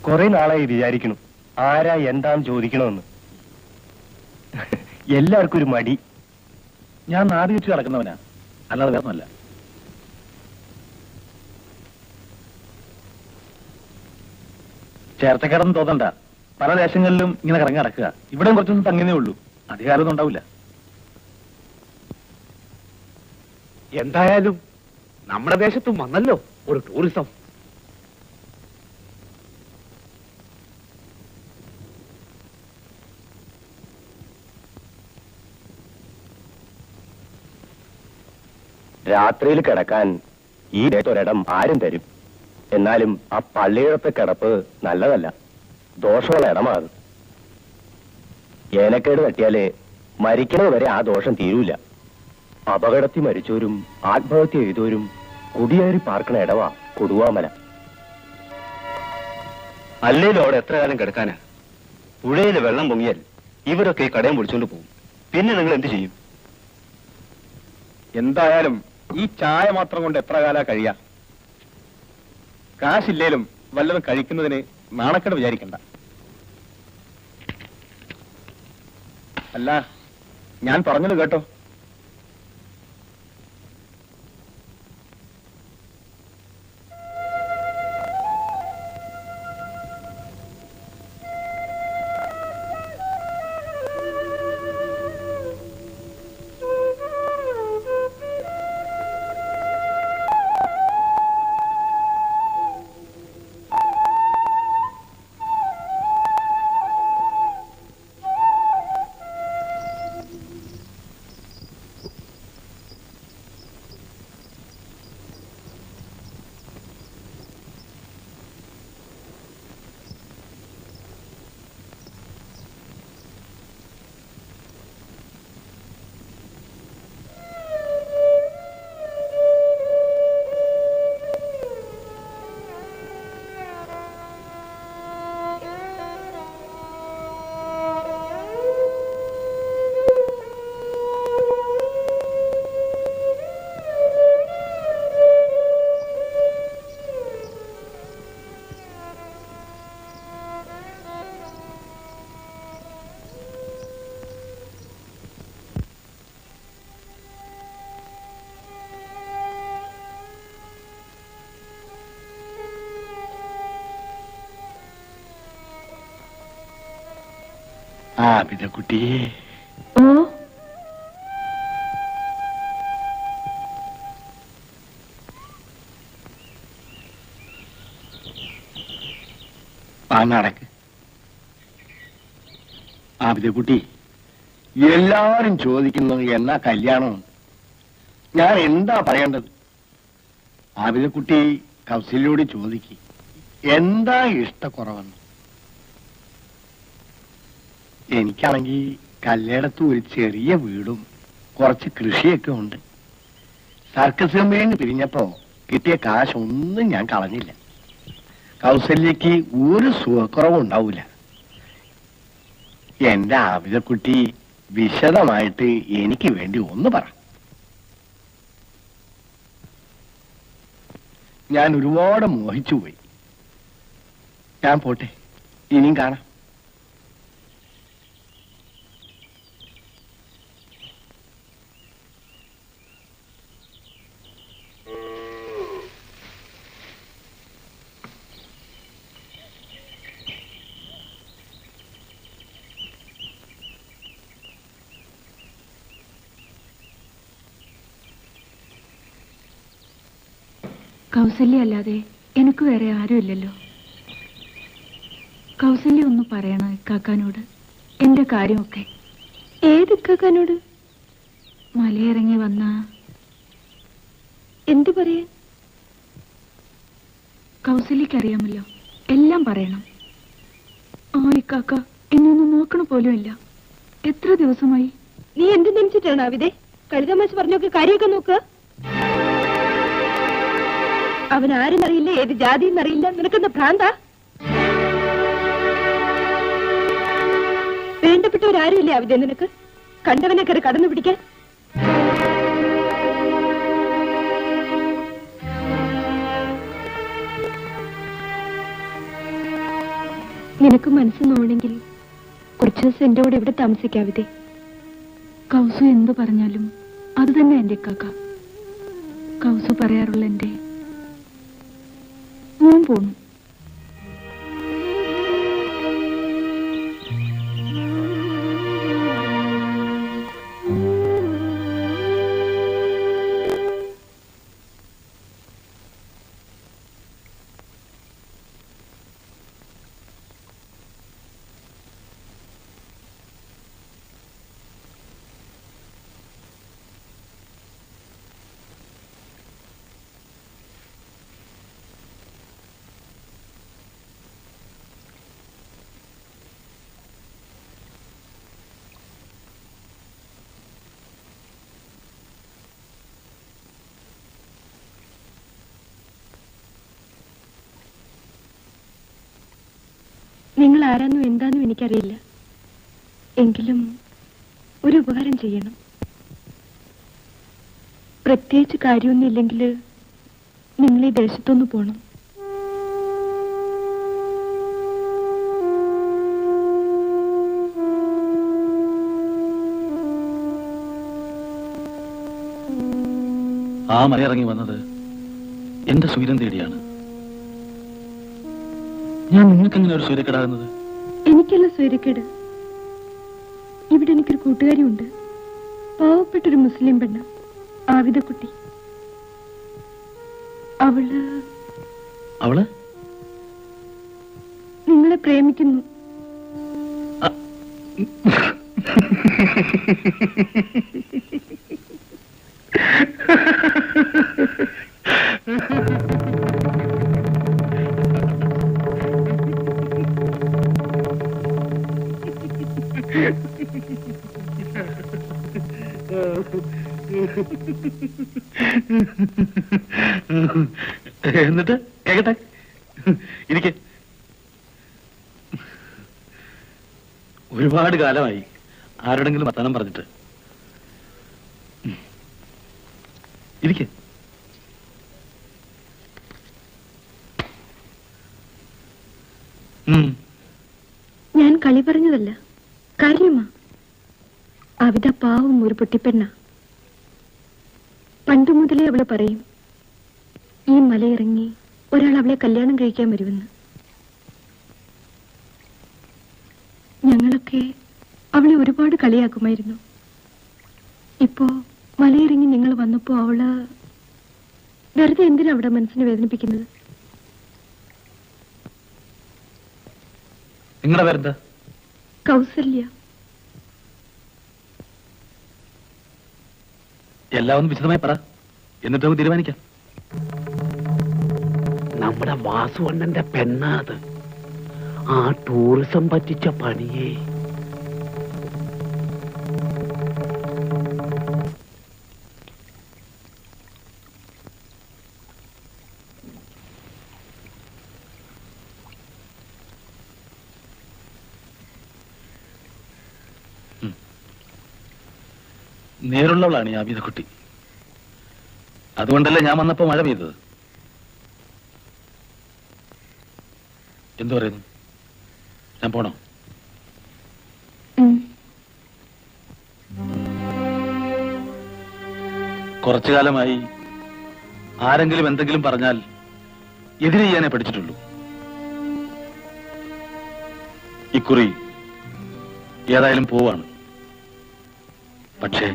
കുറെ നാളായി വിചാരിക്കണു ആരാ എന്താന്ന് ചോദിക്കണമെന്ന്. എല്ലാവർക്കും ഒരു മടി. ഞാൻ നാട് ചുറ്റി നടക്കുന്നവനാ, അല്ലാതെ വേറൊന്നുമല്ല. ചേർത്തക്കാടൊന്നും തോന്നണ്ട. പല ദേശങ്ങളിലും ഇങ്ങനെ കറങ്ങി നടക്കുക. ഇവിടെ കുറച്ചൊന്നും തങ്ങിയേ ഉള്ളൂ. അധികാരമൊന്നും ഉണ്ടാവില്ല. എന്തായാലും നമ്മുടെ ദേശത്തും വന്നല്ലോ ഒരു ടൂറിസം. രാത്രിയിൽ കിടക്കാൻ ഈ ഒരിടം ആരും തരും. എന്നാലും ആ പള്ളിയിടത്തെ കിടപ്പ് നല്ലതല്ല, ദോഷമുള്ള ഇടമാണ്. ഏനക്കേട് തട്ടിയാലേ മരിക്കണത് വരെ ആ ദോഷം തീരൂല. അപകടത്തിൽ മരിച്ചവരും ആത്മഹത്യ ചെയ്തവരും കുടിയേറി പാർക്കണ ഇടവാ കൊടുവാമല. അല്ലേലും അവിടെ എത്ര കാലം കിടക്കാനാ? പുഴയിൽ വെള്ളം പൊങ്ങിയാൽ ഇവരൊക്കെ ഈ കടയം പിടിച്ചോണ്ട് പോകും. പിന്നെ നിങ്ങൾ എന്ത് ചെയ്യും? എന്തായാലും ഈ ചായ മാത്രം കൊണ്ട് എത്ര കാലാ കഴിയാ? കാശില്ലേലും വല്ലതും കഴിക്കുന്നതിന് നാണക്കേട് വിചാരിക്കണ്ട. അല്ല, ഞാൻ പറഞ്ഞത് കേട്ടോ. ആബിദക്കുട്ടി, ഓ, നടക്ക്. ആബിദക്കുട്ടി, എല്ലാരും ചോദിക്കുന്നത് എന്നാ കല്യാണം. ഞാൻ എന്താ പറയേണ്ടത്? ആബിദക്കുട്ടി കൗസല്യോട് ചോദിക്ക്, എന്താ ഇഷ്ടക്കുറവെന്ന്. എനിക്കാണെങ്കിൽ കല്ലേടത്ത് ഒരു ചെറിയ വീടും കുറച്ച് കൃഷിയൊക്കെ ഉണ്ട്. സർക്കസ് കമ്പനിയിൽ പിരിഞ്ഞപ്പോ കിട്ടിയ കാശൊന്നും ഞാൻ കളഞ്ഞില്ല. കൗസല്യക്ക് ഒരു സുഖക്കുറവും ഉണ്ടാവൂല. എന്റെ ആബിദക്കുട്ടി വിശദമായിട്ട് എനിക്ക് വേണ്ടി ഒന്ന് പറ. ഞാൻ ഒരുപാട് മോഹിച്ചുപോയി. ഞാൻ പോട്ടെ, ഇനിയും കാണാം. കൗസല്യ അല്ലാതെ എനിക്ക് വേറെ ആരുമില്ലല്ലോ. കൗസല്യ ഒന്ന് പറയണം ഇക്കാക്കാനോട് എന്റെ കാര്യമൊക്കെ. ഏത് ഇക്കാക്കാനോട്? മലയിറങ്ങി വന്ന എന്തു പറയാൻ? കൗസല്യക്കറിയാമല്ലോ, എല്ലാം പറയണം. ആ ഇക്കാക്ക എന്നൊന്നും നോക്കണ പോലും ഇല്ല. എത്ര ദിവസമായി? നീ എന്ത് ധരിച്ചിട്ടാണ് ആവിതെ? കളിതമാശ പറഞ്ഞൊക്കെ കാര്യമൊക്കെ നോക്കുക. അവൻ ആരെന്നറിയില്ല, ഏത് ജാതിയെന്നറിയില്ല. നിനക്കെന്താ ഭ്രാന്താ? വേണ്ടപ്പെട്ടവരാരുമില്ലേ ആവിതെ നിനക്ക്? കണ്ടവനെ കയറി കടന്നു പിടിക്കാൻ. നിനക്ക് മനസ്സ് നോണെങ്കിൽ കുറച്ചു ദിവസം എന്റെ കൂടെ ഇവിടെ താമസിക്കാവിതെ. കൗസു എന്തു പറഞ്ഞാലും അത് തന്നെ എന്റെ ഇക്കാക്ക. കൗസു പറയാറുള്ള എന്റെ ഞാൻ പോണു. നിങ്ങൾ ആരാന്നും എന്താന്നും എനിക്കറിയില്ല. എങ്കിലും ഒരു ഉപകാരം ചെയ്യണം. പ്രത്യേകിച്ച് കാര്യമൊന്നും ഇല്ലെങ്കിൽ നിങ്ങൾ ഈ ദേശത്തൊന്ന് പോണം. ആ മലയിറങ്ങി വന്നത് എന്റെ സൂര്യൻ തേടിയാണ്. ഞാൻ നിങ്ങൾക്ക് എങ്ങനെ ഒരു സൂര്യക്കേടാകുന്നത്? എനിക്കല്ല സൂര്യക്കേട്. ഇവിടെ എനിക്കൊരു കൂട്ടുകാരിയുണ്ട്, പാവപ്പെട്ടൊരു മുസ്ലിം പെണ്ണ്, ആവിദക്കുട്ടി. അവള് നിങ്ങളെ പ്രേമിക്കുന്നു. എന്നിട്ട് കേക്കട്ടെ, ഇരിക്കെ. ഒരുപാട് കാലമായി ആരോടെങ്കിലും വർത്തമാനം പറഞ്ഞിട്ട്. ഇരിക്കെ. ഞാൻ കളി പറഞ്ഞതല്ല, കാര്യമാ. അവിത പാവം ഒരു പൊട്ടിപ്പെണ്ണ. പണ്ടു മുതലേ അവള് പറയും, ഈ മലയിറങ്ങി ഒരാൾ അവളെ കല്യാണം കഴിക്കാൻ വരുമെന്ന്. ഞങ്ങളൊക്കെ അവളെ ഒരുപാട് കളിയാക്കുമായിരുന്നു. ഇപ്പോ മലയിറങ്ങി നിങ്ങൾ വന്നപ്പോ അവള് വെറുതെ എന്തിനാ അവിടെ മനസ്സിനെ വേദനിപ്പിക്കുന്നത്? നിങ്ങളുടെ പേരെന്താ? കൗസല്യ. എല്ലാം ഒന്ന് വിശദമായി പറ, എന്നിട്ട് നമുക്ക് തീരുമാനിക്കാം. നമ്മുടെ വാസുവണ്ണന്റെ പെണ്ണാത്. ആ ടൂറിസം പറ്റിച്ച പണിയേ. നേരുള്ളവളാണ് ഈ ആബിദക്കുട്ടി. അതുകൊണ്ടല്ലേ ഞാൻ വന്നപ്പോ മഴ പെയ്തത്. എന്തു പറയുന്നു? ഞാൻ പോണോ? കുറച്ചു കാലമായി ആരെങ്കിലും എന്തെങ്കിലും പറഞ്ഞാൽ എതിരെ ചെയ്യാനേ പഠിച്ചിട്ടുള്ളൂ. ഇക്കുറി ഏതായാലും പോവാണ്. പക്ഷേ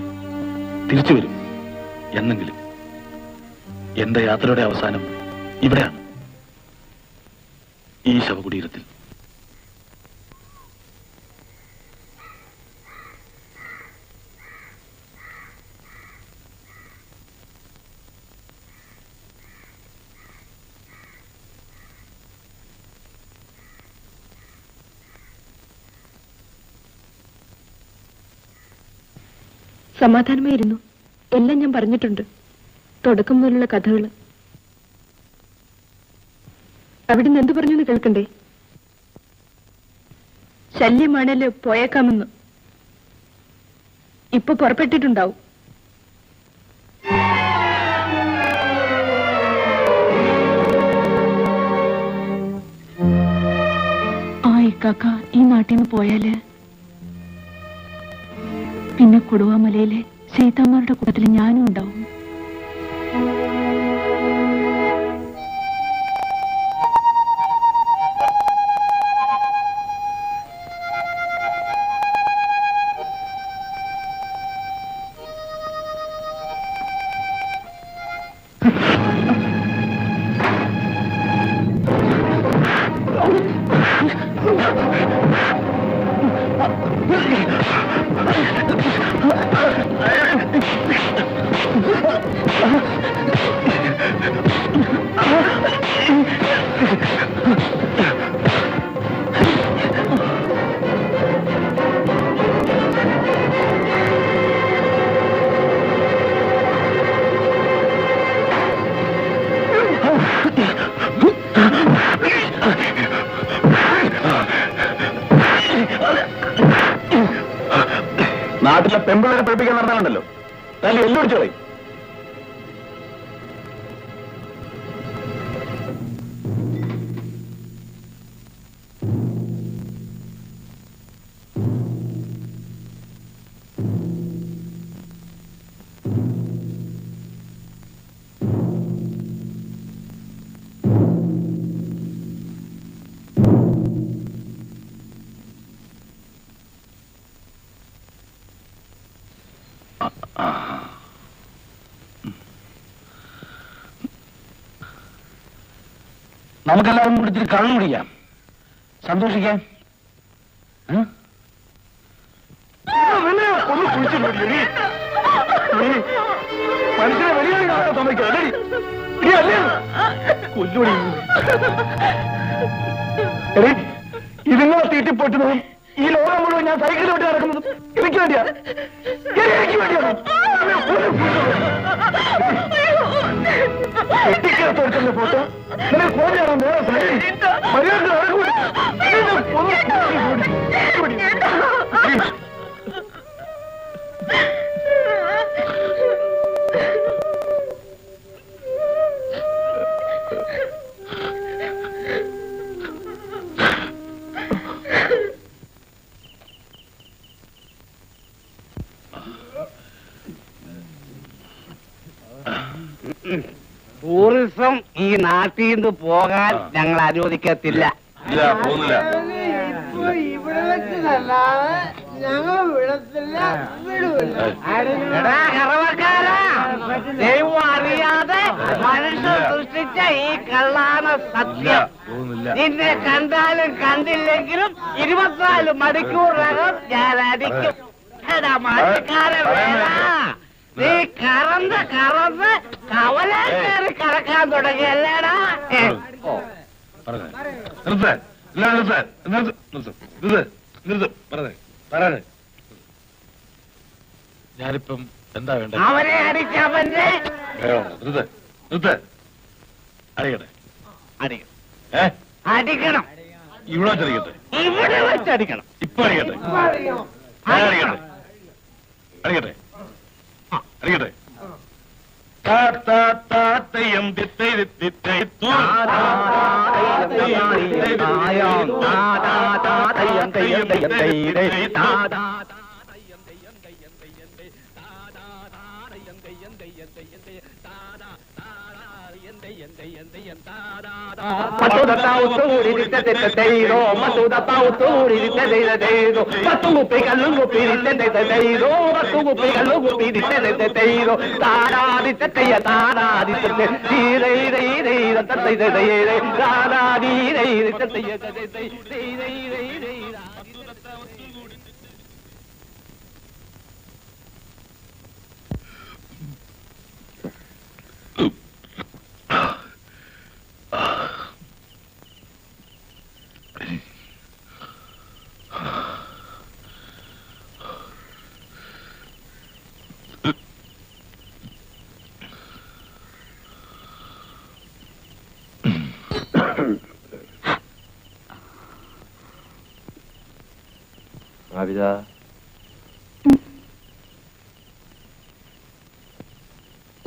തിരിച്ചു വരും എന്നെങ്കിലും. എന്റെ യാത്രയുടെ അവസാനം ഇവിടെയാണ്, ഈ ശവകുടീരത്തിൽ. സമാധാനമായിരുന്നു. എല്ലാം ഞാൻ പറഞ്ഞിട്ടുണ്ട്, തുടക്കം മുതലുള്ള കഥകള്. അവിടുന്ന് എന്തു പറഞ്ഞു കേൾക്കണ്ടേ? ശല്യമാണല്ലോ, പോയേക്കാമെന്ന്. ഇപ്പൊ പുറപ്പെട്ടിട്ടുണ്ടാവും. ആ ഇക്കാക്ക ഈ നാട്ടിൽ നിന്ന് പോയാല് പിന്നെ കൊടുവാമലയിലെ സീതാമ്മയുടെ കൂട്ടത്തിൽ ഞാനും ഉണ്ടാവും. നാട്ടിലെ പെമ്പിളരെ പഠിപ്പിക്കാൻ നടന്നാലുണ്ടല്ലോ, നല്ല എല്ലൊടിച്ചു കളയും. നമുക്കെല്ലാവരും കൂടി കണ്ണു കുടിക്കാം, സന്തോഷിക്കാം. മനുഷ്യനെ വലിയ ഇതുങ്ങളെ തീറ്റിപ്പൊട്ടുന്നതും ഈ ലോകം മുഴുവൻ ഞാൻ സൈക്കിൾ വിട്ട് നടക്കുന്നതും എനിക്ക് വേണ്ടിയാ, എനിക്ക് വേണ്ടിയാണ്. എത്തിക്കകത്തോടുക്കുന്ന ഫോട്ടോ നിങ്ങൾ ഫോണിലാണോ നേരെ മര്യാദ നടക്കൂല. ടൂറിസം ഈ നാട്ടിൽ നിന്ന് പോകാൻ ഞങ്ങൾ അനുവദിക്കത്തില്ല. ഇല്ല, പോകുന്നില്ല. ഇവിടെ വെച്ചതല്ലാതെ ഞങ്ങൾ വിടത്തില്ല, വിടൂല. എടാ കറവക്കാരാ, ദൈവം അറിയാതെ മനുഷ്യൻ സൃഷ്ടിച്ച ഈ കള്ളാണ് സത്യം. നിന്നെ കണ്ടാലും കണ്ടില്ലെങ്കിലും 24 മണിക്കൂറിനകം ഞാൻ അടിക്കും. എടാ മഴക്കാരൻ വേണ, നീ കറന്ന് കവല കയറി കറക്കാൻ തുടങ്ങിയല്ലേടാ. ഞാനിപ്പം എന്താ വേണ്ട? അവനെ അടിച്ചവന്റെ അറിയട്ടെ, അടിക്കണം, ഇവിടെ വെച്ചടിക്കട്ടെ, ഇവിടെ വെച്ചടിക്കണം. ഇപ്പൊ അറിയട്ടെ, അറിയട്ടെ, അറിയട്ടെ, അറിയട്ടെ. താത്തയ്യം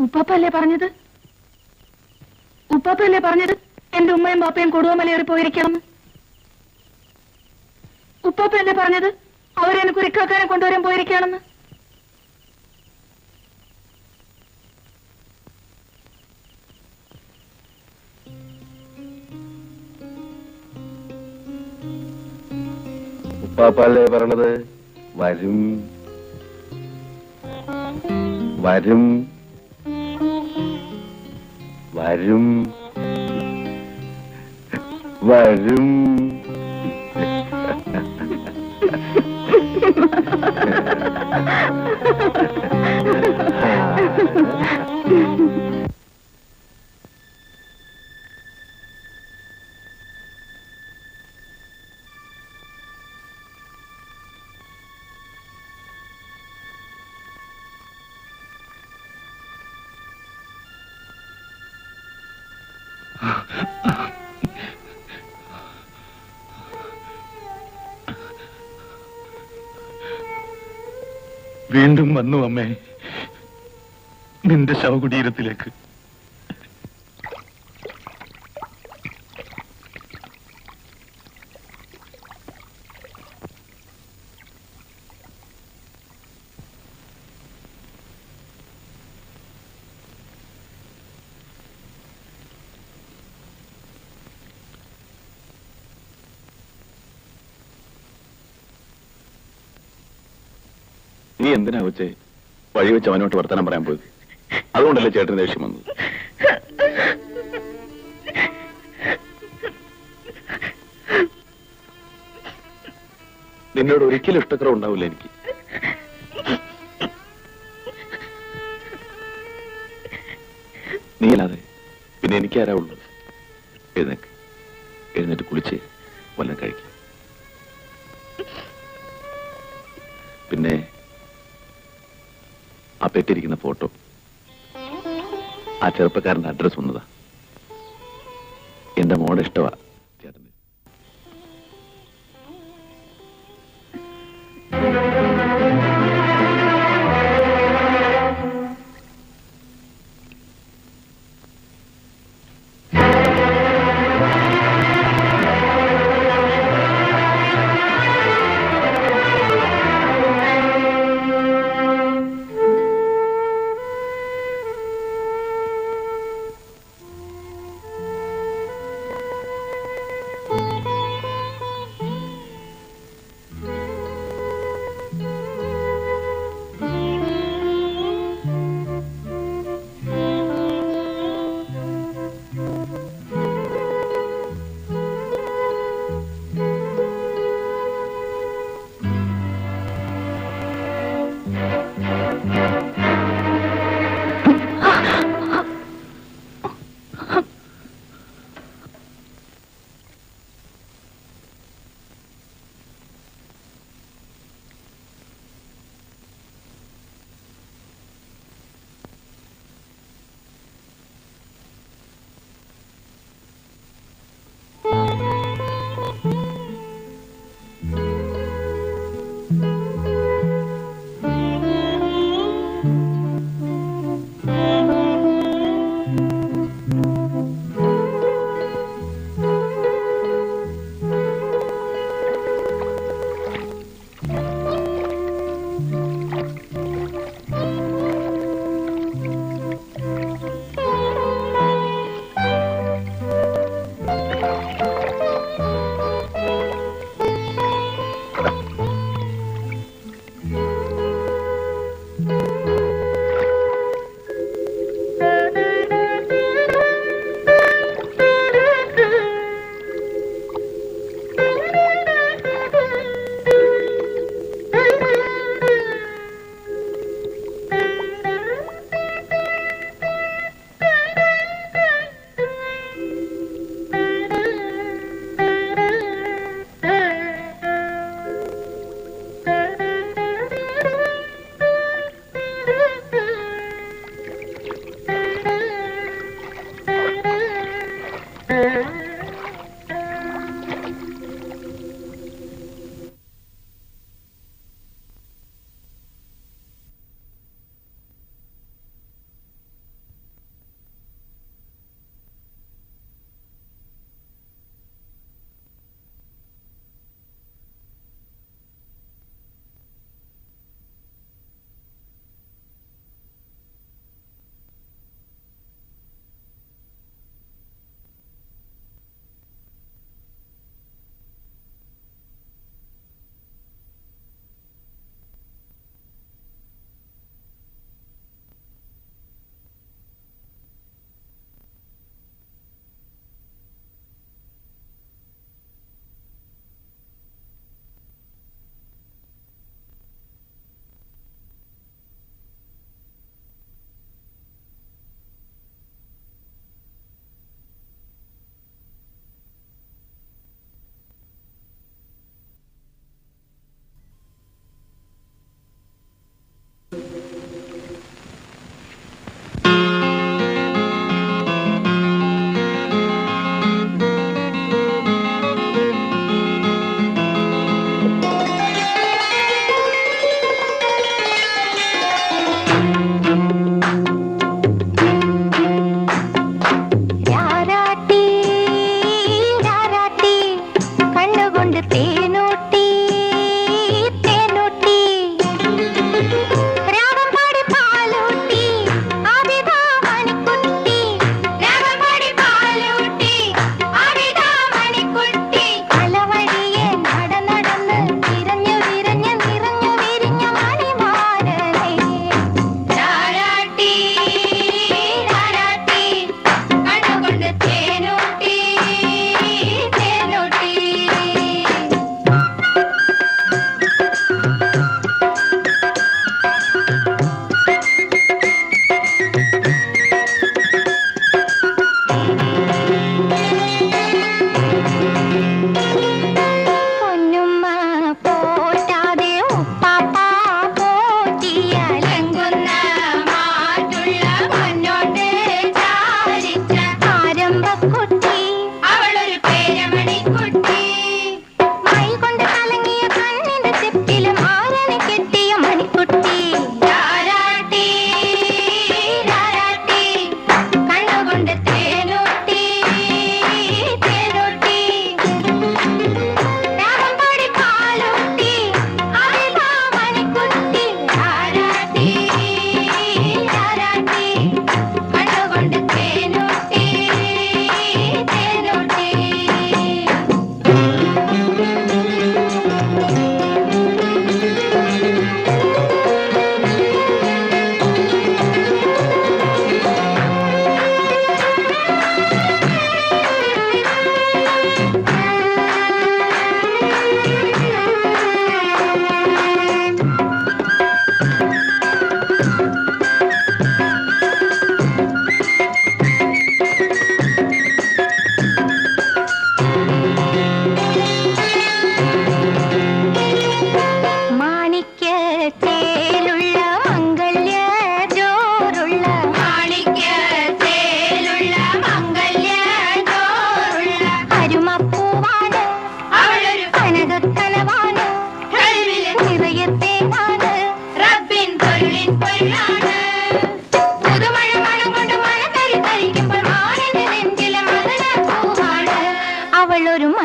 ഉപ്പാപ്പല്ലേ പറഞ്ഞത്? ഉപ്പാപ്പല്ലേ പറഞ്ഞത് എന്റെ ഉമ്മയും പാപ്പയും കൊടുവമലയേറി പോയിരിക്കണം? ഉപ്പാപ്പല്ലേ പറഞ്ഞത് അവരെന്നെ കുരിക്കാക്കാനെ കൊണ്ടുവരാൻ പോയിരിക്കുകയാണെന്ന്? ഉപ്പാപ്പല്ലേ പറഞ്ഞത് വരും വരും വരും വരും. വീണ്ടും വന്നു അമ്മേ നിന്റെ ശവകുടീരത്തിലേക്ക്. നീ എന്തിനാ വെച്ചേ വഴി വെച്ച് അവനോട്ട് വർത്തമാനം പറയാൻ പോയത്? അതുകൊണ്ടല്ലേ ചേട്ടന് ദേഷ്യം വന്നത്? നിന്നോട് ഒരിക്കലും ഇഷ്ടക്കുറവ് ഉണ്ടാവില്ല എനിക്ക്. നീയല്ലാതെ പിന്നെ എനിക്കാരാ ഉള്ളത്? എഴുന്നേക്ക്, എഴുന്നേറ്റ് കുളിച്ച് വല്ലതും കഴിക്കും. പിന്നെ ആ പെട്ടിരിക്കുന്ന ഫോട്ടോ, ആ ചെറുപ്പക്കാരന്റെ അഡ്രസ് വന്നതാ. എന്റെ മോടെ ഇഷ്ടമാ ചേട്ടന്.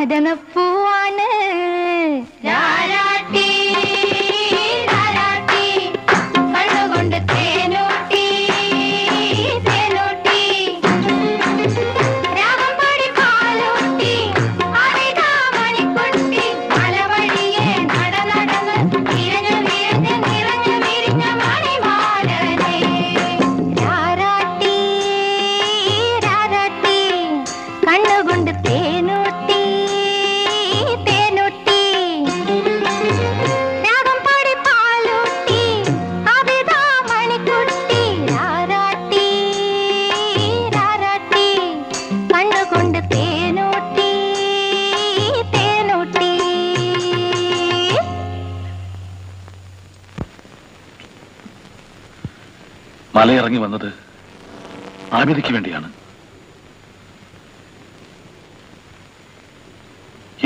മദനപ്പൂവാണ് രാരാട്ടി രാരാട്ടി കണ്ണുകൊണ്ട് തേനൂട്ടി തേനൂട്ടി രാഗം പാടി പാലൂട്ടി അരിതാ മണിക്കുട്ടി മലവഴിയെ നടന്ന് വിരിഞ്ഞു വിരിഞ്ഞ് നിറഞ്ഞു വിരിഞ്ഞ മണിമാലനെ രാരാട്ടി രാരാട്ടി കണ്ണുകൊണ്ട് തേനൂട്ടി തേനൂട്ടി രാഗം പാടി പാലൂട്ടി അവിതാ മണിക്കുട്ടി രാരാട്ടി രാരാട്ടി കണ്ണുകൊണ്ട് തേനൂട്ടി തേനൂട്ടി. മലയിറങ്ങി വന്നത് ആബിദയ്ക്ക് വേണ്ടിയാണ്.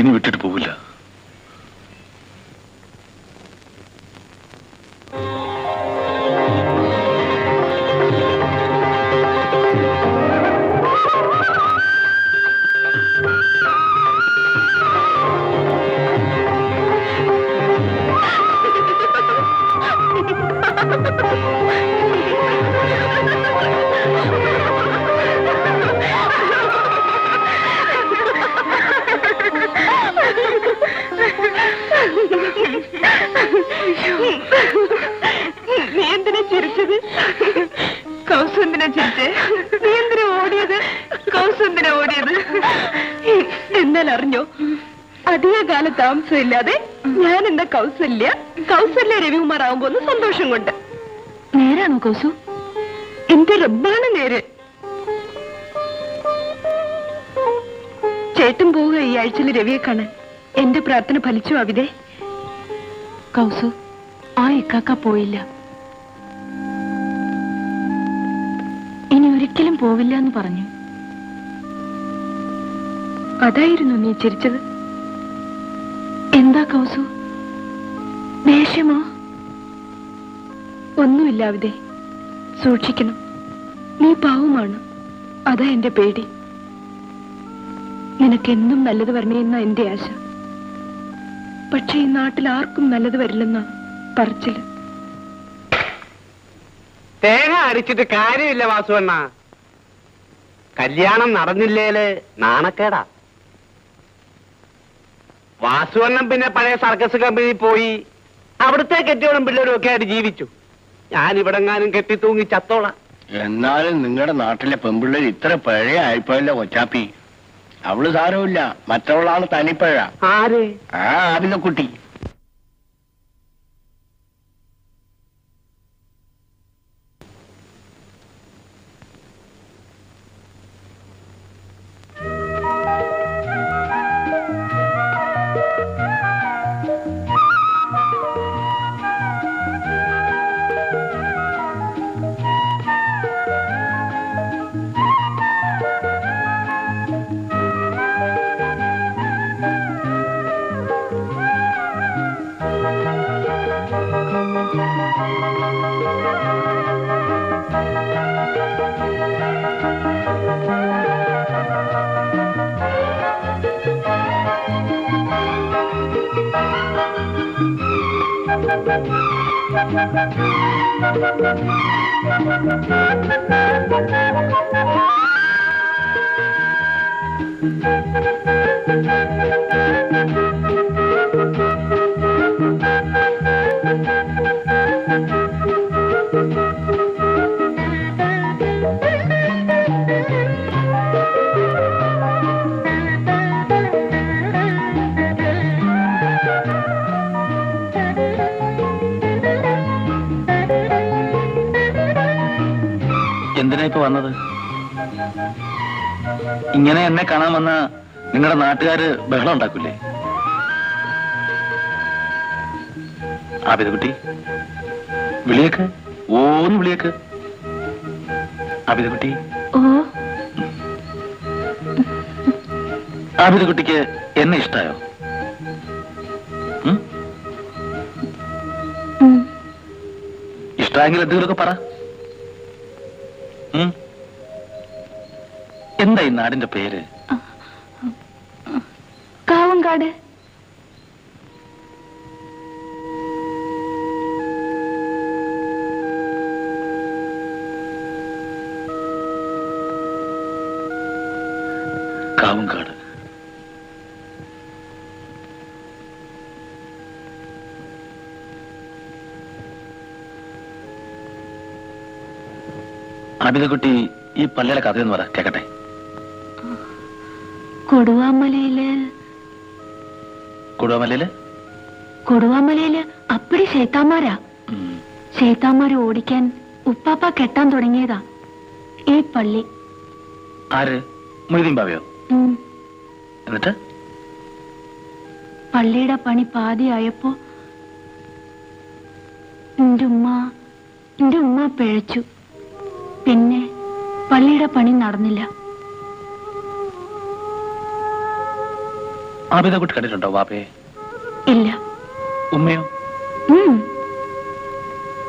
ഇനി വിട്ടിട്ട് പോവില്ല. നീ എന്തിനാ ചിരിച്ചത്? കൗസു എന്തിനാ ചിരിച്ചേ? നീ എന്തിനാ ഓടിയത്? കൗസു എന്തിനാ ഓടിയത്? എന്നാൽ അറിഞ്ഞോ, അധികകാല താമസമില്ലാതെ ഞാൻ എന്താ കൗസല്യ രവികുമാർ ആവുമ്പോന്ന് സന്തോഷം കൊണ്ട്. നേരാണോ കൗസു? എന്റെ റബ്ബാണ് നേര്. ചേട്ടൻ പോവുക ഈ ആഴ്ചയിൽ രവിയെ കാണാൻ. എന്റെ പ്രാർത്ഥന ഫലിച്ചു അവിതേ. കൗസു, ആ ഇക്കാക്ക പോയില്ല. ഇനി ഒരിക്കലും പോവില്ല എന്ന് പറഞ്ഞു. അതായിരുന്നു നീ ചിരിച്ചത്? എന്താ കൗസു, ദേഷ്യമോ? ഒന്നുമില്ല അവിതേ. സൂക്ഷിക്കണം, നീ പാവമാണ്. അതാ എന്റെ പേടി. നിനക്കെന്നും നല്ലത് വരണേന്ന എന്റെ ആശ. പക്ഷെ ഈ നാട്ടിൽ ആർക്കും നല്ലത് വരില്ലെന്ന പറച്ചില്. തേങ്ങ അടിച്ചിട്ട് കാര്യമില്ല വാസുവണ്ണ. കല്യാണം നടന്നില്ലേല് നാണക്കേടാ. വാസുവണ്ണൻ പിന്നെ പഴയ സർക്കസ് കമ്പനിയിൽ പോയി അവിടുത്തെ കെട്ടിയോടും പിള്ളേരും ഒക്കെ ആയിട്ട് ജീവിച്ചു. ഞാൻ ഇവിടെങ്ങാനും കെട്ടി തൂങ്ങി ചത്തോളാം. എന്നാലും നിങ്ങളുടെ നാട്ടിലെ പെൺപിള്ളേർ ഇത്ര പഴയ ആയിപ്പോയല്ലോ കൊച്ചാപ്പി. അവള് സാരമില്ല, മറ്റവളാണ് തനിപ്പഴ. ആര്? ആ ആബിദക്കുട്ടി. എന്തിനാ ഇപ്പൊ വന്നത്? ഇങ്ങനെ എന്നെ കാണാൻ വന്ന നിങ്ങളുടെ നാട്ടുകാര് ബഹളം ഉണ്ടാക്കൂലേ? ആബിദക്കുട്ടി, വിളിയേക്ക്, ഓന്ന് വിളിയേക്ക്. ആബിദക്കുട്ടി. ഓ, ആബിദക്കുട്ടിക്ക് എന്നെ ഇഷ്ടായോ? ഇഷ്ടമെങ്കിൽ എന്തെങ്കിലുമൊക്കെ പറ. എന്താ ഈ നാടിന്റെ പേര്? കാവങ്കാട്. കാവങ്കാട്. ആബിദക്കുട്ടി, ഈ പള്ളിയുടെ കഥയെന്ന് പറ, കേക്കട്ടെ. കൊടുവാമലയില് അപ്പടി ശൈത്താന്മാരാ. ശൈത്താന്മാര് ഓടിക്കാൻ ഉപ്പാപ്പ കെട്ടാൻ തുടങ്ങിയതാ ഈ പള്ളി. ആര്? മൊയ്തീൻ ബാവയോ? എന്നിട്ട് പള്ളിയുടെ പണി പാതിയായപ്പോ എന്റെ ഉമ്മ പിഴച്ചു. പിന്നെ പള്ളിയുടെ പണി നടന്നില്ല. ആബിദക്കുട്ടി കണ്ടിട്ടുണ്ടോ വാപ്പയെ? ഇല്ല. ഉമ്മയോ?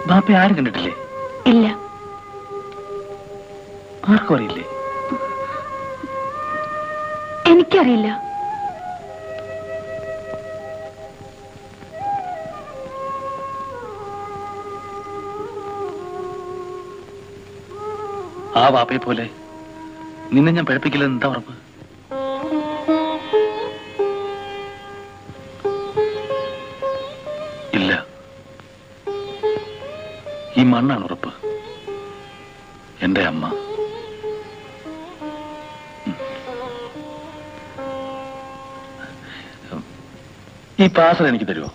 വാപ്പയെ ആരും കണ്ടിട്ടില്ലേ? ഇല്ല. ആർക്കും അറിയില്ലേ? എനിക്കറിയില്ല. ആ വാപ്പയെ പോലെ നിന്നെ ഞാൻ പഴപ്പിക്കില്ലെന്ന് എന്താ ഉറപ്പ്? ഇല്ല, ഈ മണ്ണാണ് ഉറപ്പ്. എന്റെ അമ്മ. ഈ പാസൽ എനിക്ക് തരുമോ?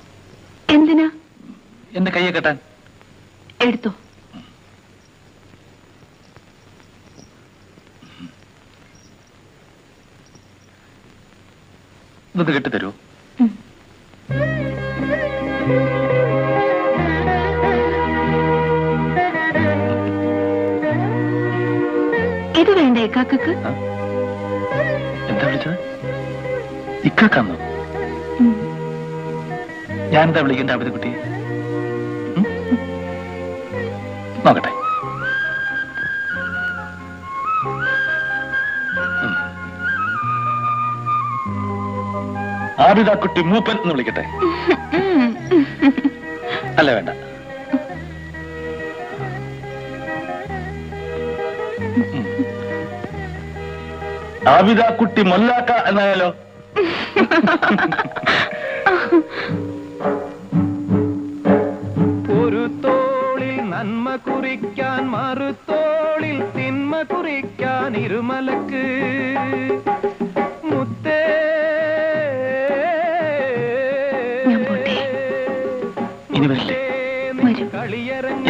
എന്തിനാ? എന്റെ കയ്യെ കെട്ടാൻ. എടുത്തോ. ഇതൊന്ന് കെട്ടിത്തരുമോ? ഇത് വേണ്ട ഇക്കാക്കക്ക്? എന്താ വിളിച്ചത്? ഇക്കാക്കാന്നോ? ഞാനെന്താ വിളിക്കണ്ട ആബിദക്കുട്ടി? നോക്കട്ടെ. ആബിദക്കുട്ടി മൂപ്പൻ എന്ന് വിളിക്കട്ടെ? അല്ല, വേണ്ട. ആബിദക്കുട്ടി മൊല്ലാക്ക എന്നായാലോ? ഒരു തോളിൽ നന്മ കുറിക്കാൻ മറുതോളിൽ തിന്മ കുറിക്കാൻ ഇരുമലക്ക് മുത്തേ. ഇനി വരില്ലേ?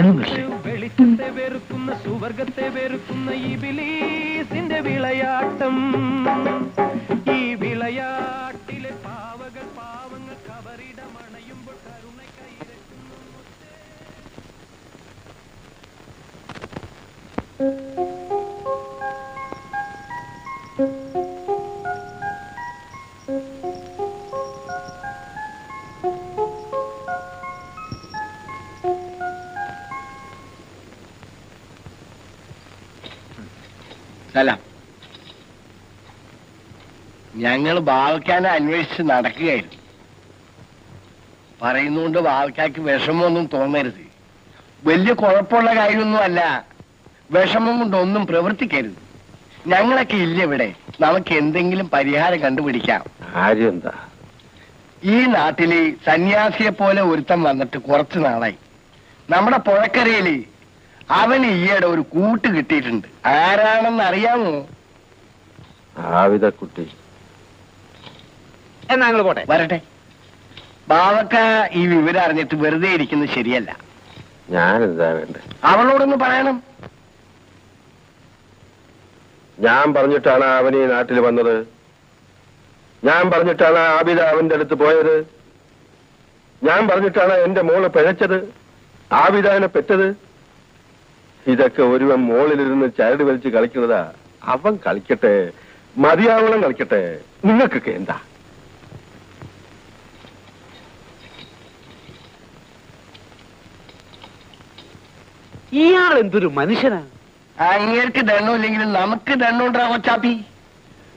എന്നും വരില്ലേ? വെളിച്ചത്തെ വെറുക്കുന്ന സുവർഗത്തെ വെറുക്കുന്ന ഇബിലീസിന്റെ വിളയാട്ടം. ഈ വിളയാട്ടിലെ പാവങ്ങൾ കവറിടമണയുമ്പോൾ കരുണ കൈരക്കുന്നു. സലാം. ഞങ്ങൾ ബാവയ്ക്കാനെ അന്വേഷിച്ച് നടക്കുകയായിരുന്നു. പറയുന്നുകൊണ്ട് ബാവയ്ക്കാക്ക് വിഷമമൊന്നും തോന്നരുത്. വലിയ കുഴപ്പമുള്ള കാര്യമൊന്നും അല്ല. വിഷമം കൊണ്ടൊന്നും പ്രവർത്തിക്കരുത്. ഞങ്ങളൊക്കെ ഇല്ല ഇവിടെ. നമുക്ക് എന്തെങ്കിലും പരിഹാരം കണ്ടുപിടിക്കാം. കാര്യം എന്താ? ഈ നാട്ടില് സന്യാസിയെ പോലെ ഒരുത്തൻ വന്നിട്ട് കുറച്ചു നാളായി. നമ്മുടെ പുഴക്കരയില് അവന് ഈയിടെ ഒരു കൂട്ട് കിട്ടിയിട്ടുണ്ട്. ആരാണെന്ന് അറിയാമോ? ആബിദക്കുട്ടി. എന്നാ ഞങ്ങൾ പോട്ടെ. വരട്ടെ. ബാവക്ക ഈ വിവരം അറിഞ്ഞിട്ട് വെറുതെ ഇരിക്കുന്നത് ശരിയല്ല. ഞാനെന്താ വേണ്ടേ? അവളോടൊന്ന് പറയണം. ഞാൻ പറഞ്ഞിട്ടാണ് അവൻ ഈ നാട്ടിൽ വന്നത്. ഞാൻ പറഞ്ഞിട്ടാണ് ആബിദ അവന്റെ അടുത്ത് പോയത്. ഞാൻ പറഞ്ഞിട്ടാണ് എന്റെ മോള് പിഴച്ചത്, ആബിദാനെ പെറ്റത്. ഇതൊക്കെ ഒരുവൻ മോളിലിരുന്ന് ചരട് വലിച്ച് കളിക്കുന്നതാ. അവൻ കളിക്കട്ടെ, മതിയാവണം കളിക്കട്ടെ. നിങ്ങൾക്കൊക്കെ എന്താ? ഇയാൾ എന്തൊരു മനുഷ്യനാ! അങ്ങേർക്ക് ദണ്ണമില്ലെങ്കിലും നമുക്ക് ദണ്ണുണ്ടാ കൊച്ചാപ്പി.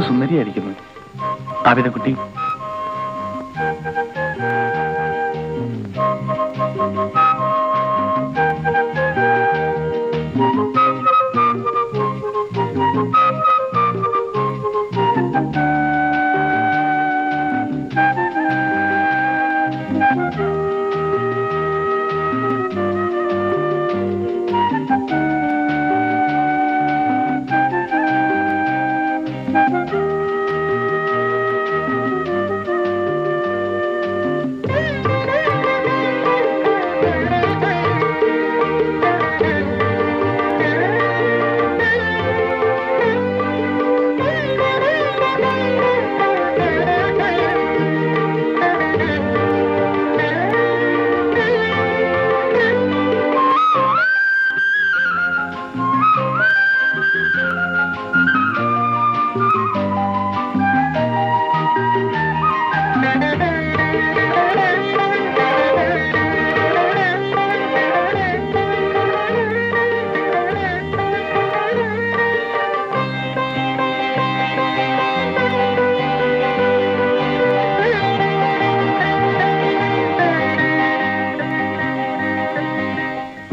എന്ത് സുന്ദരിയായിരിക്കുന്നു ആബിദക്കുട്ടി.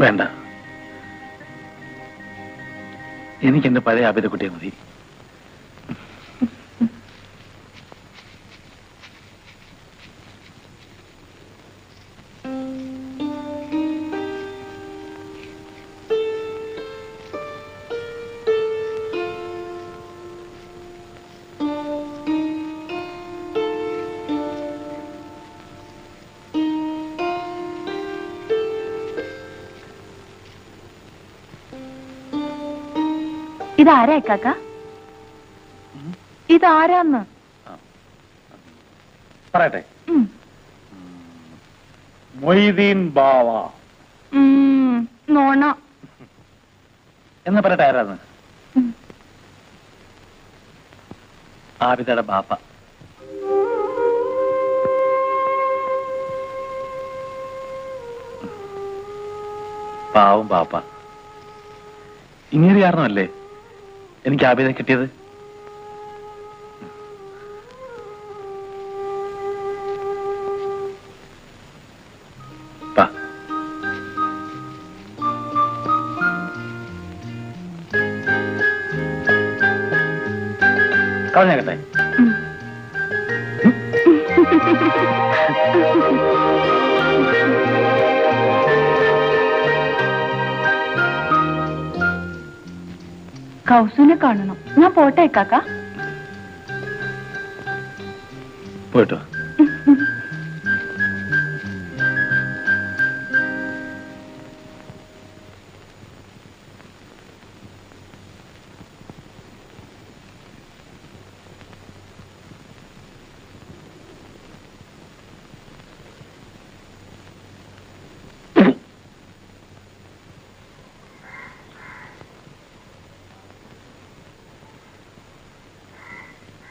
വേണ്ട, എനിക്ക് എന്റെ പഴയ ആബിദക്കുട്ടിയെ മതി. ഇതാരാ കാക്ക? ഇതാരാന്ന് പറയട്ടെ. മൊയ്തീൻ ബാവ നോണ എന്ന് പറയട്ടെ. ആരാന്ന്? ആബിദയുടെ ബാപ്പ. പാവം ബാപ്പ. ഇങ്ങനെ കാരണമല്ലേ എനിക്ക് ആബിദയെ കിട്ടിയത്. കളഞ്ഞാകട്ടെ. കൗസുവിനെ കാണണം. ഞാൻ പോട്ടെ കാക്ക. പോയിട്ടോ.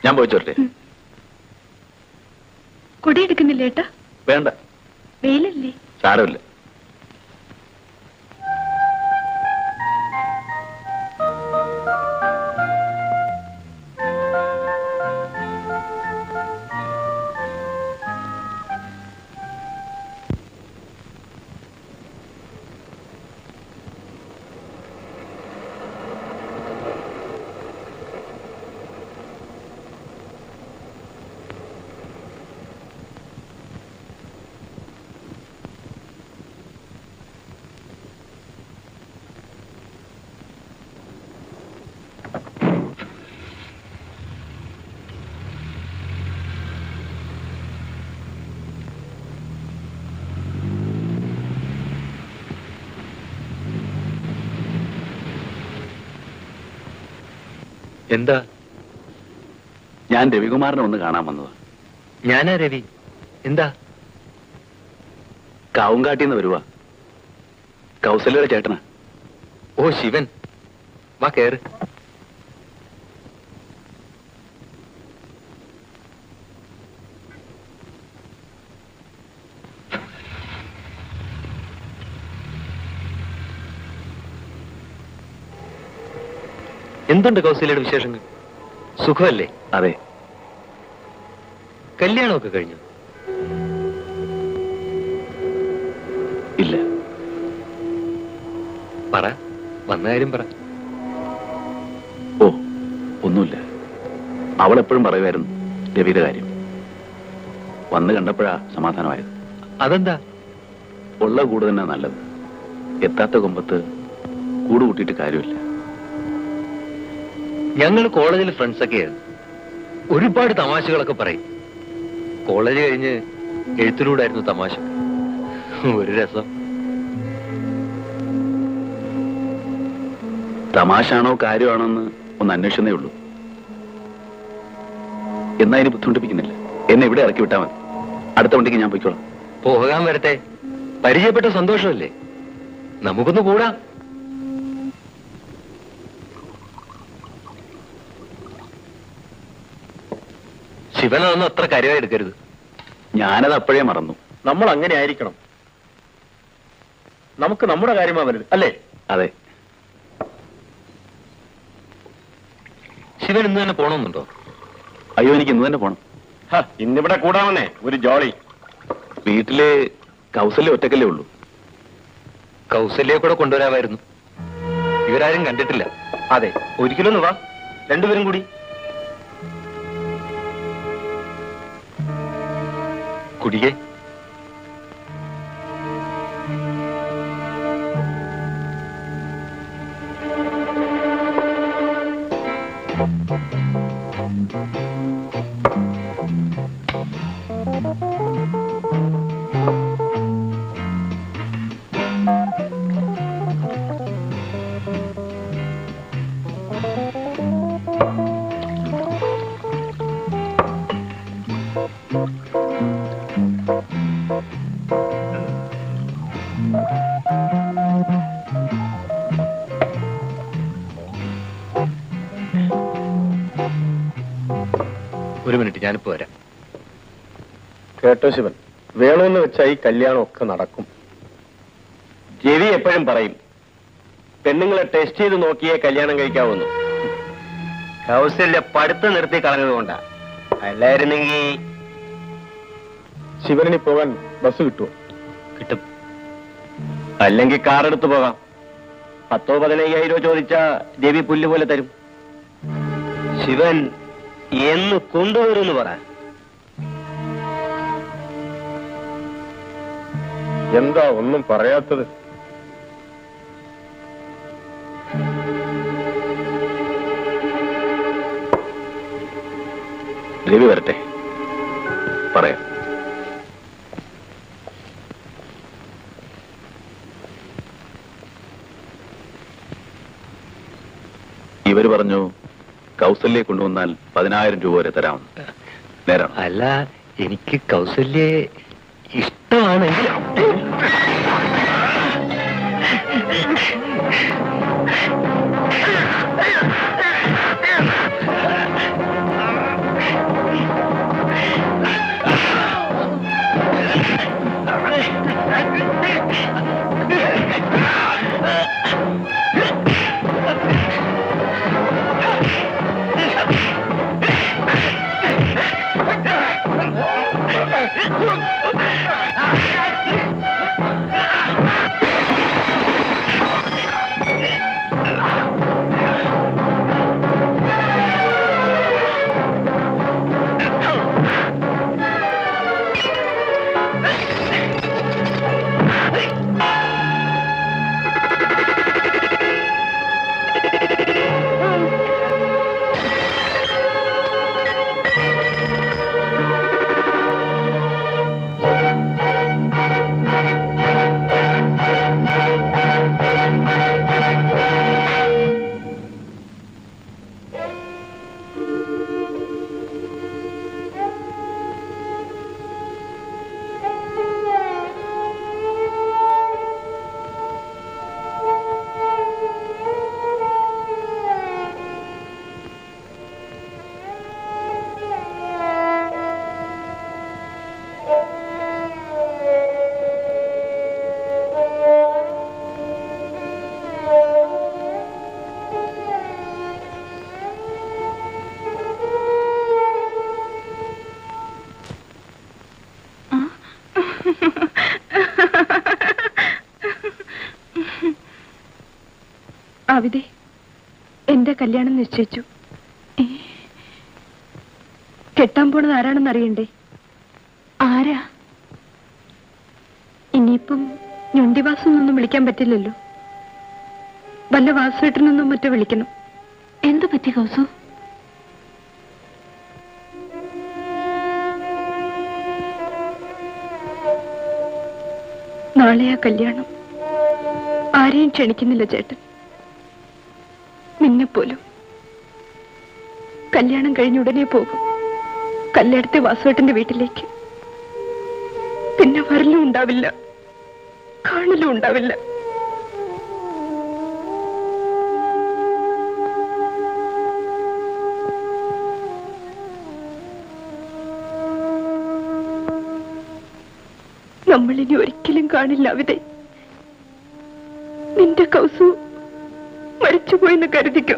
ഞാൻ പോയി ചോട്ടെ. കൊടി എടുക്കുന്നില്ല ഏട്ടാ? വേണ്ട, വെയിലല്ലേ? സാരമില്ല. എന്താ? ഞാൻ രവികുമാറിനെ ഒന്ന് കാണാൻ വന്നത്. ഞാനാ രവി. എന്താ? കാവുംകാട്ടിന്ന് വരുവാ. കൗസല്യയുടെ ചേട്ടനാ. ഓ ശിവൻ, വാ കേറ്. എന്തുണ്ട് കൗസല്യയുടെ വിശേഷങ്ങൾ? സുഖമല്ലേ? അതെ. കല്യാണമൊക്കെ കഴിഞ്ഞു? ഇല്ല. പറ, വന്ന കാര്യം പറ. ഓ, ഒന്നുമില്ല. അവൾ എപ്പോഴും പറയുമായിരുന്നു രവിയുടെ കാര്യം. വന്ന് കണ്ടപ്പോഴാ സമാധാനമായത്. അതെന്താ? ഉള്ള കൂട് തന്നെ നല്ലത്. എത്താത്ത കൊമ്പത്ത് കൂട് കൂട്ടിയിട്ട് കാര്യമില്ല. ഞങ്ങൾ കോളേജിൽ ഫ്രണ്ട്സൊക്കെയാണ്. ഒരുപാട് തമാശകളൊക്കെ പറയും. കോളേജ് കഴിഞ്ഞ് എഴുത്തിലൂടായിരുന്നു തമാശ. ഒരു രസം. തമാശാണോ കാര്യമാണോ എന്ന് ഒന്ന് അന്വേഷിച്ചതേ ഉള്ളൂ. എന്നാ ഇനി ബുദ്ധിമുട്ടിപ്പിക്കുന്നില്ല. എന്നെ ഇവിടെ ഇറക്കി വിട്ടാൽ മതി. അടുത്ത വണ്ടിക്ക് ഞാൻ പോയിക്കോളാം. പോകാൻ വരട്ടെ. പരിചയപ്പെട്ട സന്തോഷമല്ലേ? നമുക്കൊന്ന് കൂടാം. ശിവനൊന്നും അത്ര കാര്യമായി എടുക്കരുത്. ഞാനത് അപ്പോഴേ മറന്നു. നമ്മൾ അങ്ങനെ ആയിരിക്കണം. നമുക്ക് നമ്മുടെ കാര്യമാ വലുത്, അല്ലേ? അതെ. ശിവൻ ഇന്ന് തന്നെ പോണമെന്നുണ്ടോ? അയ്യോ, എനിക്ക് ഇന്ന് തന്നെ പോണം. ഇന്നിവിടെ കൂടാമെന്നേ ഒരു ജോളി. വീട്ടില് കൗസല്യ ഒറ്റക്കല്ലേ ഉള്ളൂ. കൗസല്യെ കൂടെ കൊണ്ടുവരാമായിരുന്നു. ഇവരാരും കണ്ടിട്ടില്ല. അതെ, ഒരിക്കലൊന്ന് വാ, രണ്ടുപേരും കൂടി. കുടിയേ. ഒരു മിനിറ്റ്, ഞാനിപ്പോ വരാം. കേട്ടോ ശിവൻ, വേണമെന്ന് വെച്ചാ ഈ കല്യാണം ഒക്കെ നടക്കും. രവി എപ്പോഴും പറയും പെണ്ണുങ്ങളെ ടെസ്റ്റ് ചെയ്ത് നോക്കിയേ കല്യാണം കഴിക്കാവുന്നു. കൗസല്യ പഠിത്തം നിർത്തി കളഞ്ഞതുകൊണ്ടാ. അല്ലായിരുന്നെങ്കിൽ ശിവനിന് പോകാൻ ബസ് കിട്ടുമോ? കിട്ടും. അല്ലെങ്കിൽ കാർ എടുത്തു പോകാം. 10,000-15,000 ചോദിച്ചാ രവി പുല്ല് പോലെ തരും. ശിവൻ എന്ന് കൊണ്ടുവരുമെന്ന് പറ. എന്താ ഒന്നും പറയാത്തത്? രവി വരട്ടെ, പറയാം. ഇവര് പറഞ്ഞു കൗസല്യെ കൊണ്ടുവന്നാൽ 10,000 രൂപ വരെ തരാം. നേരം? അല്ല, എനിക്ക് കൗസല്യെ ഇഷ്ടമാണെങ്കിൽ. ആവിതെ, എന്റെ കല്യാണം നിശ്ചയിച്ചു. കെട്ടാൻ പോണത് ആരാണെന്ന് അറിയണ്ടേ? ആരാ? ഇനിയിപ്പം ഞൊണ്ടിവാസൊന്നും വിളിക്കാൻ പറ്റില്ലല്ലോ. വല്ല വാസുവേട്ടനൊന്നും മറ്റോ വിളിക്കണം. എന്തു പറ്റി കൗസു? നാളെയാ കല്യാണം. ആരെയും ക്ഷണിക്കുന്നില്ല ചേട്ടൻ, നിന്നെപ്പോലും. കല്യാണം കഴിഞ്ഞ ഉടനെ പോകും കല്യാണത്തെ വാസുവേട്ടന്റെ വീട്ടിലേക്ക്. പിന്നെ വരലും ഉണ്ടാവില്ല, കാണലും ഉണ്ടാവില്ല. നമ്മളിനി ഒരിക്കലും കാണില്ല അവിടെ. നിന്റെ കൗസു മരിച്ചുപോയെന്ന് കരുതിക്കോ.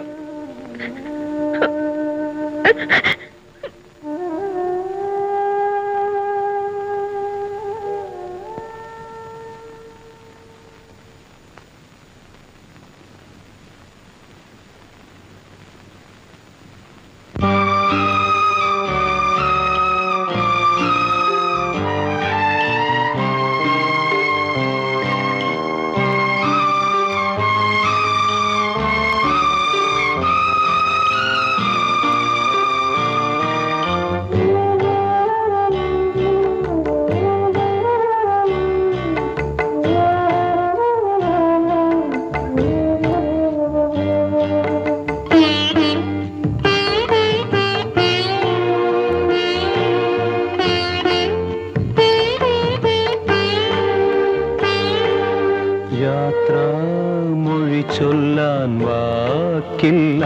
യാത്രാമൊഴി ചൊല്ലാൻ വാക്കില്ല,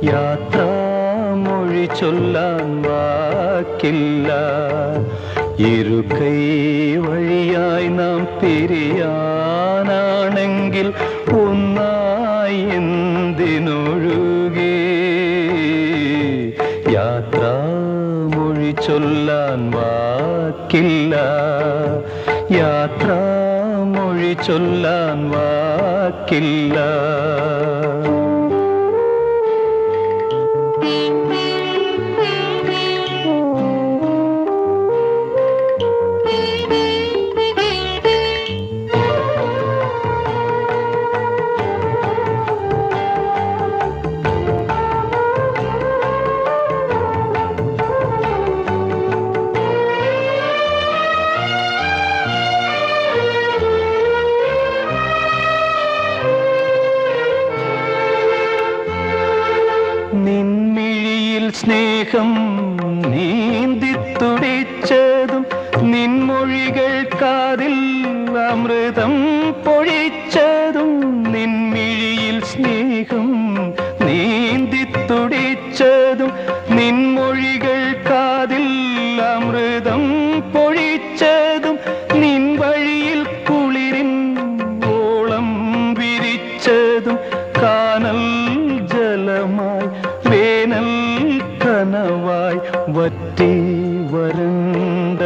യാത്രാമൊഴി ചൊല്ലാൻ വാക്കില്ല. ഇരുകൈ വഴിയായി നാം പിരിയാനാണെങ്കിൽ ഒന്നായി എന്തിനൊഴുകി. യാത്രാമൊഴി ചൊല്ലാൻ വാക്കില്ല, യാത്രാമൊഴി ചൊല്ലാൻ വാക്കില്ല. നിൻമിഴിയിൽ സ്നേഹം നീന്തിത്തുടിച്ചതും നിൻമൊഴികൾ കാതിൽ അമൃതം പൊഴിച്ചതും. നിൻമിഴിയിൽ സ്നേഹം നീന്തിത്തുടിച്ചതും നിൻമൊഴികൾ കാതിൽ അമൃതം പൊഴിച്ചതും. നിൻ വഴിയിൽ കുളിരിൻ ഓളം വിരിച്ചതും കാനൽ ജലമായി വേനൽ കനവായി വറ്റി വരണ്ട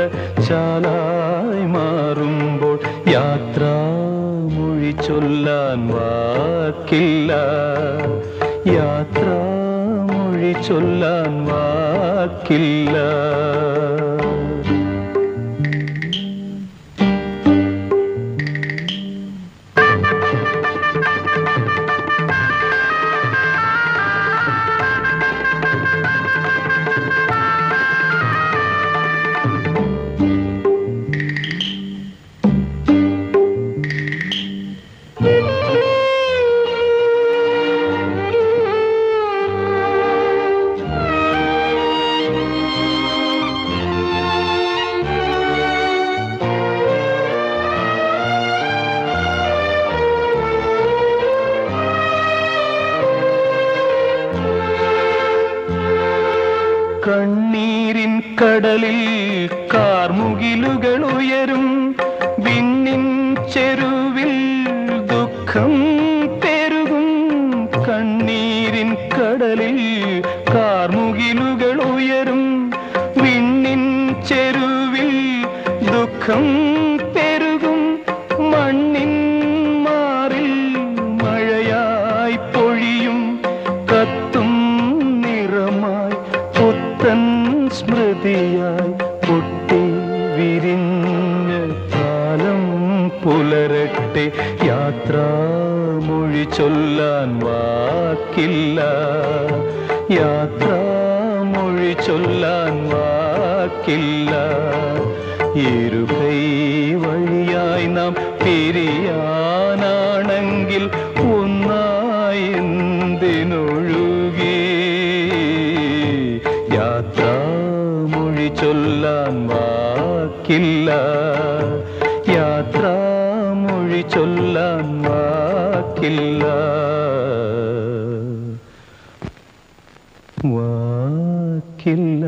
ചാലായി മാറുമ്പോൾ യാത്രാമൊഴി ചൊല്ലാൻ വാക്കില്ല, യാത്രാമൊഴി ചൊല്ലാൻ വാക്കില്ല. കണ്ണീരിൻ കടലിൽ കാർമുകിലുകൾ ഉയരും, വിണ്ണിൻ ചെരുവിൽ ദുഃഖം പെരുകും. കണ്ണീരിൻ കടലിൽ കാർമുകിലുകൾ ഉയരും, വിണ്ണിൻ ചെരുവിൽ ദുഃഖം പെരുകും. മണ്ണിൻ മാറിൽ മഴയാ പുലരട്ടെ യാത്രാമൊഴി ചൊല്ലാൻ വാക്കില്ല യാത്രാമൊഴി ചൊല്ലാൻ വാക്കില്ല ഇരുകൈ വഴിയായി നാം പിരിയാനാണെങ്കിൽ ഒന്നായി എന്തിനൊഴുകി യാത്രാമൊഴി ചൊല്ലാൻ വാക്കില്ല യാത്രാമൊഴി ചൊല്ലാൻ വാക്കില്ല വാക്കില്ല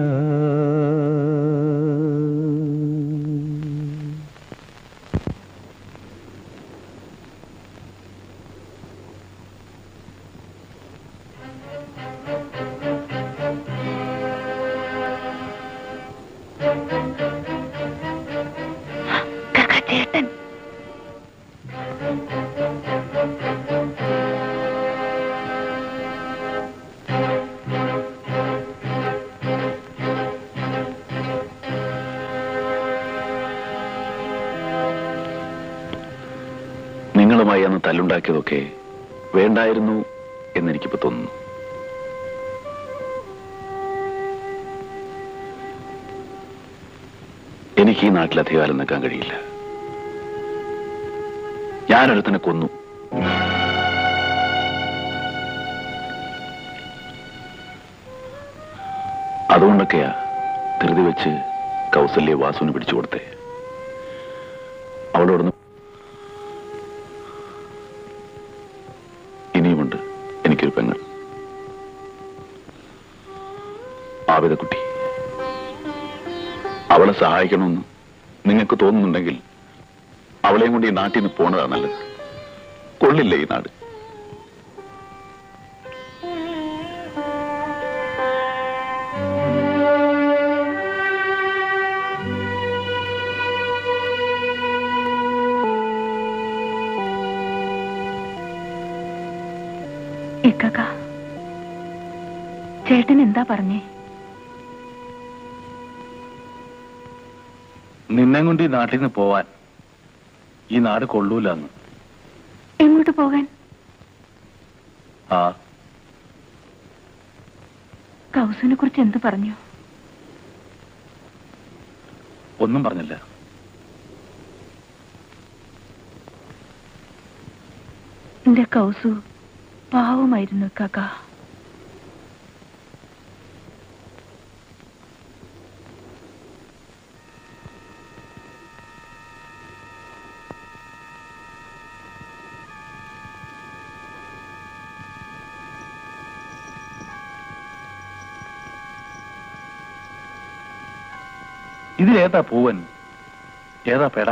ചേട്ടൻ നിങ്ങളുമായി അന്ന് തല്ലുണ്ടാക്കിയതൊക്കെ വേണ്ടായിരുന്നു എന്നെനിക്കിപ്പോ തോന്നുന്നു. എനിക്ക് ഈ നാട്ടിൽ അധികാരം നിൽക്കാൻ കഴിയില്ല. ഞാനൊരുത്തനെ കൊന്നു. അതുകൊണ്ടൊക്കെയാ ധൃതി വെച്ച് കൗസല്യ വാസുവിന് പിടിച്ചു കൊടുത്തേ. അവളോടൊന്ന് ഇനിയുമുണ്ട് എനിക്കൊരു പെങ്ങൾ, ആവിതക്കുട്ടി. അവളെ സഹായിക്കണമെന്ന് നിങ്ങൾക്ക് തോന്നുന്നുണ്ടെങ്കിൽ അവളെയും കൊണ്ട് ഈ നാട്ടിൽ നിന്ന് പോണതാ നല്ലത്. കൊള്ളില്ല ഈ നാട്. ഇക്കക്ക, ചേട്ടൻ എന്താ പറഞ്ഞേ? നിന്നെ കൊണ്ട് ഈ നാട്ടിൽ നിന്ന് പോവാൻ ഈ നാട് കൊള്ളൂലെന്ന്. എങ്ങോട്ട് പോകാൻ? ആ, കൗസുവിനെ കുറിച്ച് എന്ത് പറഞ്ഞു? ഒന്നും പറഞ്ഞില്ല. എന്റെ കൗസു പാവമായിരുന്നു കാക്ക. ഇതിലേതാ പൂവൻ, ഏതാ പേട?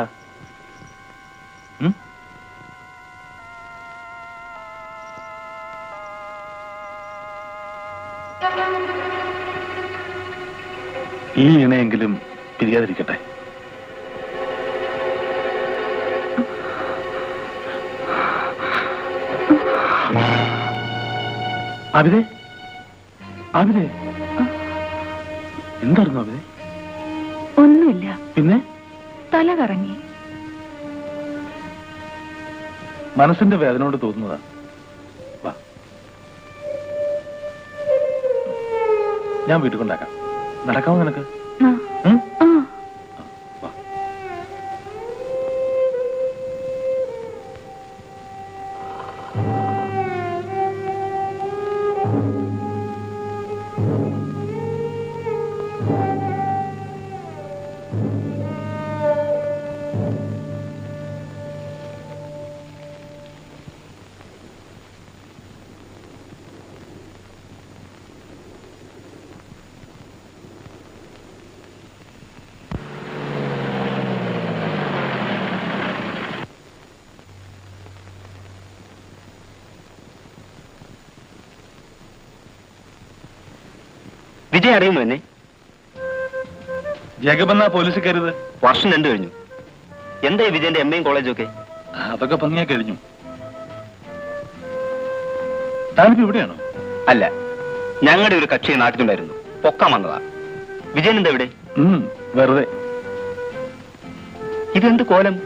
ഈ ഇണയെങ്കിലും പിരിയാതിരിക്കട്ടെ. അവിതേ, അവിതേ, എന്തായിരുന്നു അവിതേ? ഒന്നുമില്ല. പിന്നെ തല കറങ്ങി. മനസ്സിന്റെ വേദനയോട് തോന്നുന്നതാ. വാ, ഞാൻ വീട്ടിൽ കൊണ്ടാക്കാം. നടക്കാമോ നിനക്ക്? വാ. വിജയ് അറിയുമോ എന്നെ? ജഗബന്ന പോലീസ് കരുത്. വർഷം 2 കഴിഞ്ഞു. എന്തായി വിജയന്റെ MA കോളേജും ഒക്കെ? അതൊക്കെ ഭംഗിയാ കഴിഞ്ഞു. താനിപ്പോ ഇവിടെയാണോ? അല്ല, ഞങ്ങളുടെ ഒരു കക്ഷി നാട്ടിലുണ്ടായിരുന്നു, പൊക്കാൻ വന്നതാ. വിജയൻ എന്താ ഇവിടെ? വെറുതെ. ഇതെന്ത് കോലം?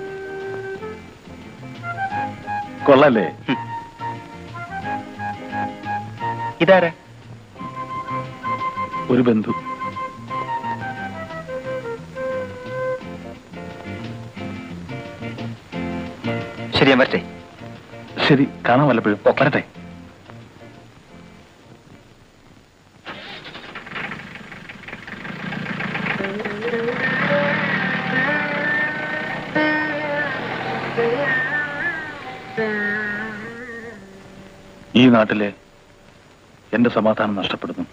കൊള്ളല്ലേ? ഇതാരാ? ഒരു ബന്ധു. ശരി, ഞാൻ വരട്ടെ. ശരി, കാണാൻ വല്ലപ്പോഴും. വരട്ടെ. ഈ നാട്ടിലെ എന്റെ സമാധാനം നഷ്ടപ്പെടുന്നു.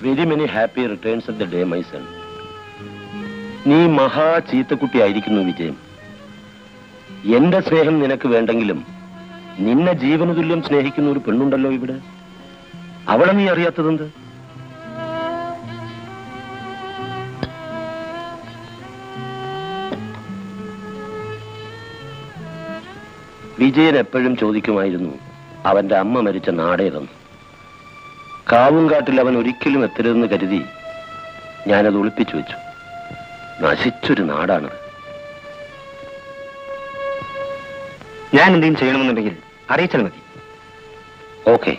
Very many happy returns of the day my son. നീ മഹാ ചീത്തക്കുട്ടിയായിരിക്കുന്നു വിജയം. എന്റെ സ്നേഹം നിനക്ക് വേണ്ടെങ്കിലും നിന്നെ ജീവന തുല്യം സ്നേഹിക്കുന്ന ഒരു പെണ്ണുണ്ടല്ലോ ഇവിടെ. അവളെ നീ അറിയാത്തതെന്ത്? വിജയൻ എപ്പോഴും ചോദിക്കുമായിരുന്നു അവന്റെ അമ്മ മരിച്ച നാടേതെന്ന്. കാവുംകാട്ടിൽ അവൻ ഒരിക്കലും എത്തരുതെന്ന് കരുതി ഞാനത് ഒളിപ്പിച്ചു വെച്ചു. നശിച്ചൊരു നാടാണ്. ഞാൻ എന്തെങ്കിലും ചെയ്യണമെന്നുണ്ടെങ്കിൽ അറിയിച്ചാൽ മതി. ഓക്കെ.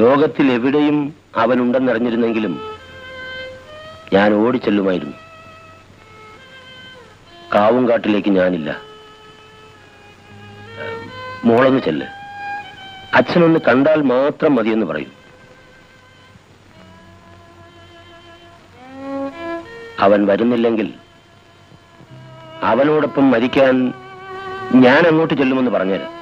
ലോകത്തിൽ എവിടെയും അവനുണ്ടെന്നറിഞ്ഞിരുന്നെങ്കിലും ഞാൻ ഓടിച്ചെല്ലുമായിരുന്നു. കാവുംകാട്ടിലേക്ക് ഞാനില്ല. മോളൊന്ന് ചെല്ല്. അച്ഛനൊന്ന് കണ്ടാൽ മാത്രം മതിയെന്ന് പറയും. അവൻ വരുന്നില്ലെങ്കിൽ അവനോടൊപ്പം മരിക്കാൻ ഞാൻ അങ്ങോട്ട് ചെല്ലുമെന്ന് പറഞ്ഞുതരാം.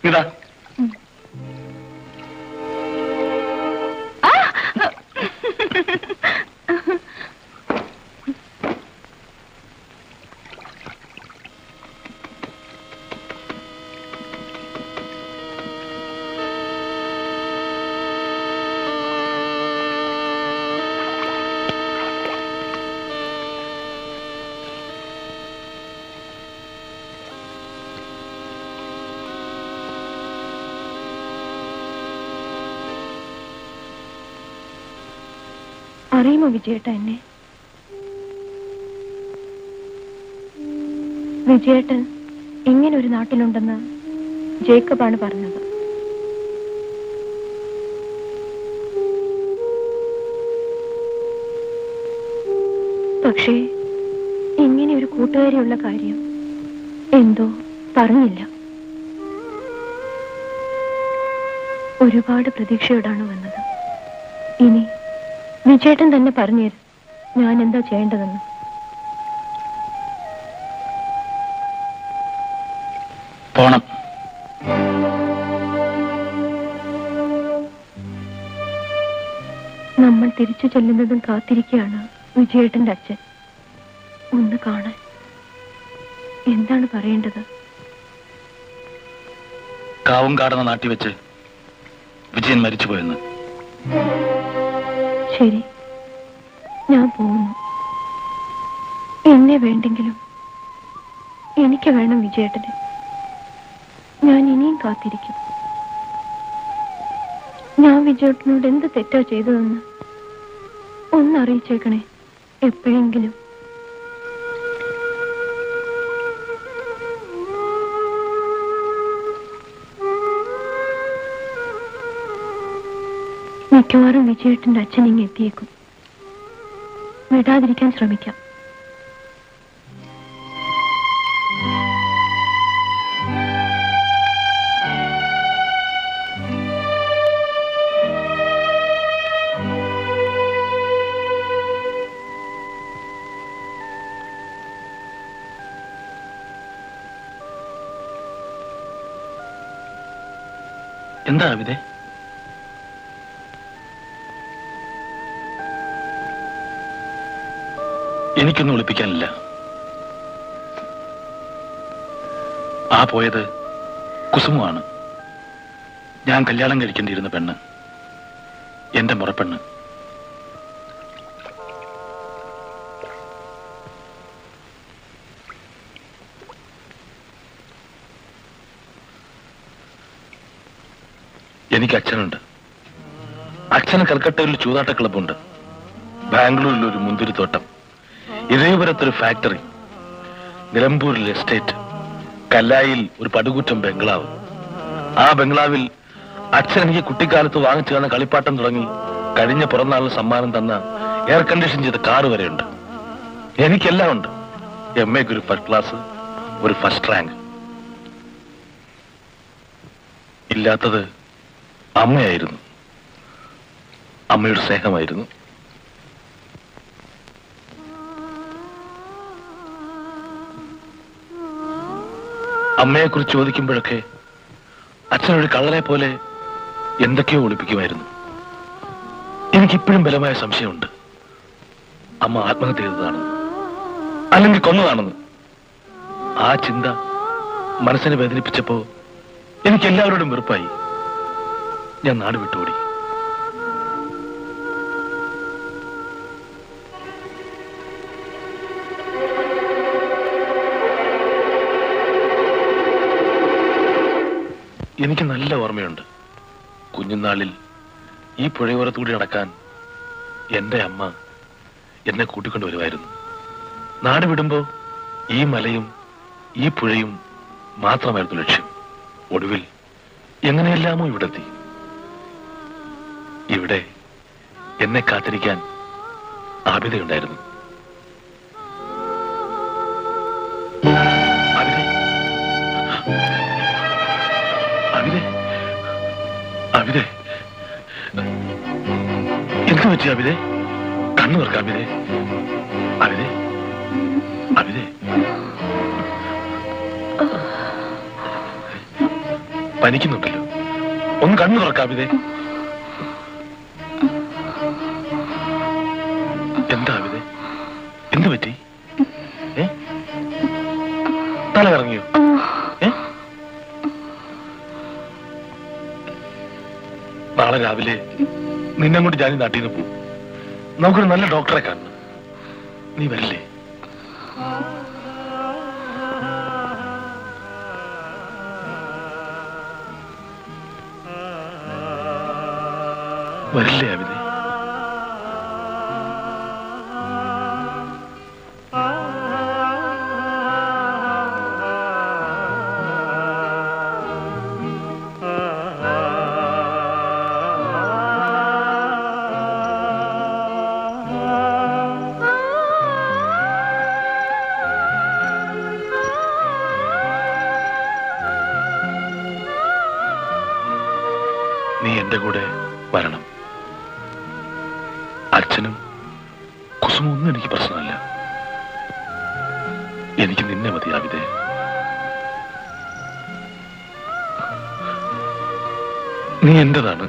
ഇതാ അറിയുമോ വിജയേട്ട എന്നെ? വിജയേട്ടൻ ഇങ്ങനെ ഒരു നാട്ടിലുണ്ടെന്ന് ജേക്കബാണ് പറഞ്ഞത്. പക്ഷേ ഇങ്ങനെ ഒരു കൂട്ടുകാരിയുള്ള കാര്യം എന്തോ പറഞ്ഞില്ല. ഒരുപാട് പ്രതീക്ഷയോടാണ് വന്നത്. ഇനി വിജയേട്ടൻ തന്നെ പറഞ്ഞു തരും ഞാൻ എന്താ ചെയ്യേണ്ടതെന്ന്. പോണം. നമ്മൾ തിരിച്ചു ചെല്ലുന്നതും കാത്തിരിക്കുകയാണ് വിജയേട്ടന്റെ അച്ഛൻ. ഒന്ന് കാണാൻ. എന്താണ് പറയേണ്ടത്? കാവുംകാടെന്ന നാട്ടിൽ വെച്ച് വിജയൻ മരിച്ചുപോയെന്ന്. ശരി, ഞാൻ പോകുന്നു. എന്നെ വേണ്ടെങ്കിലും എനിക്ക് വേണം വിജയേട്ടന്. ഞാൻ ഇനിയും കാത്തിരിക്കും. ഞാൻ വിജയേട്ടനോട് എന്ത് തെറ്റാ ചെയ്തതെന്ന് ഒന്നറിയിച്ചേക്കണേ എപ്പോഴെങ്കിലും. മിക്കവാറും വിജയേട്ടന്റെ അച്ഛൻ ഇങ്ങ് എത്തിയേക്കും. വിടാതിരിക്കാൻ ശ്രമിക്കാം. എന്താ അവിതെ? എനിക്കൊന്നും ഒളിപ്പിക്കാനില്ല. ആ പോയത് കുസുമമാണ്. ഞാൻ കല്യാണം കഴിക്കേണ്ടിയിരുന്ന പെണ്ണ്, എന്റെ മുറപ്പെണ്ണ്. എനിക്ക് അച്ഛനുണ്ട്. അച്ഛന് കൽക്കട്ടയിൽ ഒരു ചൂതാട്ട ക്ലബുണ്ട്, ബാംഗ്ലൂരിൽ ഒരു മുന്തിരിത്തോട്ടം, ഇരവിപുരത്തൊരു ഫാക്ടറി, നിലമ്പൂരിൽ എസ്റ്റേറ്റ്, കല്ലായിൽ ഒരു പടുകൂറ്റം ബംഗ്ലാവ്. ആ ബംഗ്ലാവിൽ അച്ഛൻ എനിക്ക് കുട്ടിക്കാലത്ത് വാങ്ങിച്ചു തന്ന കളിപ്പാട്ടം തുടങ്ങി കഴിഞ്ഞ പിറന്നാളിന് സമ്മാനം തന്ന എയർ കണ്ടീഷൻ ചെയ്ത കാറ് വരെയുണ്ട്. എനിക്കെല്ലാം ഉണ്ട്. MA ഒരു ഫസ്റ്റ് ക്ലാസ്, ഒരു ഫസ്റ്റ് റാങ്ക്. ഇല്ലാത്തത് അമ്മയായിരുന്നു. അമ്മയുടെ സ്നേഹമായിരുന്നു. അമ്മയെക്കുറിച്ച് ചോദിക്കുമ്പോഴൊക്കെ അച്ഛനൊരു കള്ളനെ പോലെ എന്തൊക്കെയോ ഒളിപ്പിക്കുമായിരുന്നു. എനിക്കിപ്പോഴും ബലമായ സംശയമുണ്ട്, അമ്മ ആത്മഹത്യ ചെയ്തതാണെന്ന്, അല്ലെങ്കിൽ കൊന്നതാണെന്ന്. ആ ചിന്ത മനസ്സിനെ വേദനിപ്പിച്ചപ്പോ എനിക്ക് എല്ലാവരോടും വെറുപ്പായി. ഞാൻ നാട് വിട്ടോടി. എനിക്ക് നല്ല ഓർമ്മയുണ്ട്. കുഞ്ഞുനാളിൽ ഈ പുഴയോരത്തുകൂടി നടക്കാൻ എന്റെ അമ്മ എന്നെ കൂട്ടിക്കൊണ്ടു വരുമായിരുന്നു. നാട് വിടുമ്പോ ഈ മലയും ഈ പുഴയും മാത്രമായിരുന്നു ലക്ഷ്യം. ഒടുവിൽ എങ്ങനെയെല്ലാമോ ഇവിടെത്തി. ഇവിടെ എന്നെ കാത്തിരിക്കാൻ ആബിദയുണ്ടായിരുന്നു. അവിതെ, അവിതെ, എന്ത് പറ്റി അവിതെ? കണ്ണു തുറക്കാം അവിതെ. അവിതെ, അവിതെ, പനിക്കുന്നുണ്ടല്ലോ. ഒന്ന് കണ്ണു തുറക്കാം അവിതെ. എന്താ അവിതെ? എന്ത് പറ്റി? തല കറങ്ങിയോ? നാളെ രാവിലെ നിന്നങ്ങോട്ട് ഞാൻ നാട്ടിൽ നിന്ന് പോകും. നമുക്കൊരു നല്ല ഡോക്ടറെ കാണണം. നീ വരില്ലേ? വരില്ലേ അവിനെ? നീ എന്റെ കൂടെ വരണം. അച്ഛനും കുസുമൊന്നും ഒന്നും എനിക്ക് പ്രശ്നമല്ല. എനിക്ക് നിന്നെ മതി ആവിതെ. നീ എന്റേതാണ്.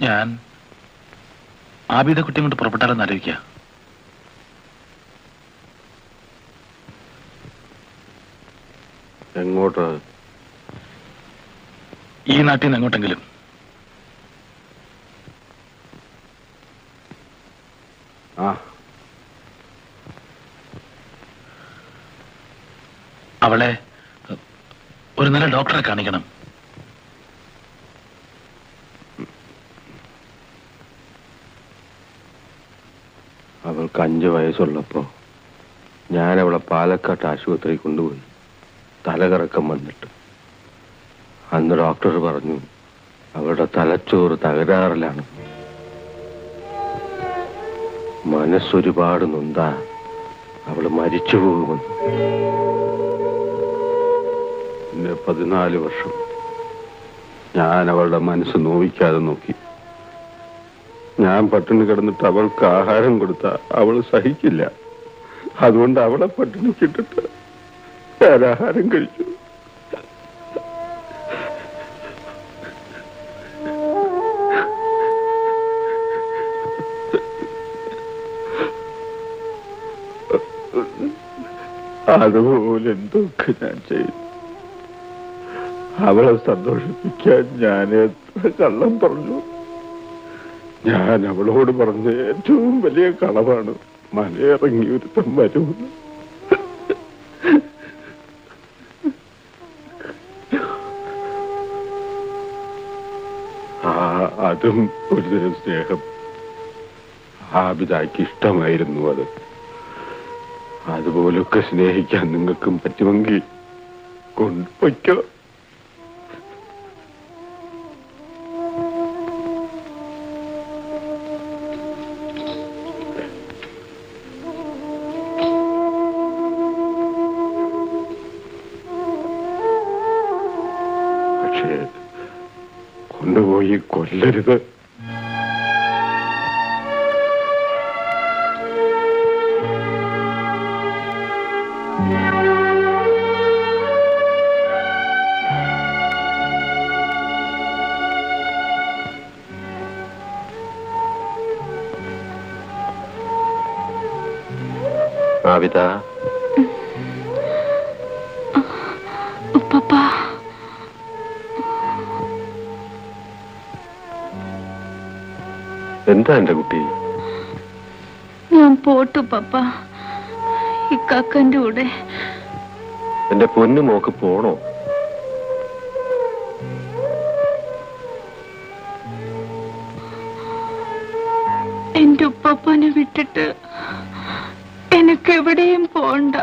ഞാൻ ആബിദ കുട്ടിയും കൊണ്ട് പുറപ്പെട്ടാലെന്ന് ആലോചിക്കുക. എങ്ങോട്ട്? ഈ നാട്ടിൽ നിന്ന് എങ്ങോട്ടെങ്കിലും. ആ, അവളെ ഒരു നല്ല ഡോക്ടറെ കാണിക്കണം. അവൾക്ക് 5 വയസ്സുള്ളപ്പോ ഞാൻ അവളെ പാലക്കാട്ട് ആശുപത്രി കൊണ്ടുപോയി. തലകറക്കം വന്നിട്ട് അന്ന് ഡോക്ടർ പറഞ്ഞു അവളുടെ തലച്ചോറ് തകരാറിലാണ്. മനസ്സൊരുപാട് നൊന്താ അവള് മരിച്ചു പോകുമെന്ന്. പിന്നെ 14 വർഷം ഞാൻ അവളുടെ മനസ്സ് നോവിക്കാതെ നോക്കി. ഞാൻ പട്ടിണി കിടന്നിട്ട് അവൾക്ക് ആഹാരം കൊടുത്ത അവള് സഹിക്കില്ല. അതുകൊണ്ട് അവളെ പട്ടിണിക്കിട്ടിട്ട് ഞാൻ ആഹാരം കഴിച്ചു. അതുപോലെ എന്തൊക്കെ ഞാൻ ചെയ്തു. അവളെ സന്തോഷിപ്പിക്കാൻ ഞാൻ എത്ര കള്ളം പറഞ്ഞു. ഞാൻ അവളോട് പറഞ്ഞ ഏറ്റവും വലിയ കളവാണ് മലയിറങ്ങി ഒരുത്തം വരുമെന്ന്. അതും ഒരു തരം സ്നേഹം. ആബിദാക്ക് ഇഷ്ടമായിരുന്നു അത്. അതുപോലൊക്കെ സ്നേഹിക്കാൻ നിങ്ങൾക്കും പറ്റുമെങ്കിൽ കൊണ്ടുപോയിക്കോ. പക്ഷേ കൊണ്ടുപോയി കൊല്ലരുത്. ആബിദ, ഉപ്പപ്പ, എന്താ എന്റെ കുട്ടി? ഞാൻ പോട്ടു പപ്പ, ഇക്കാക്കന്റെ കൂടെ. എന്റെ പൊന്നു മോക്ക് പോണോ? എന്റെ ഉപ്പപ്പനെ വിട്ടിട്ട് എനിക്ക് എവിടെയും പോണ്ട.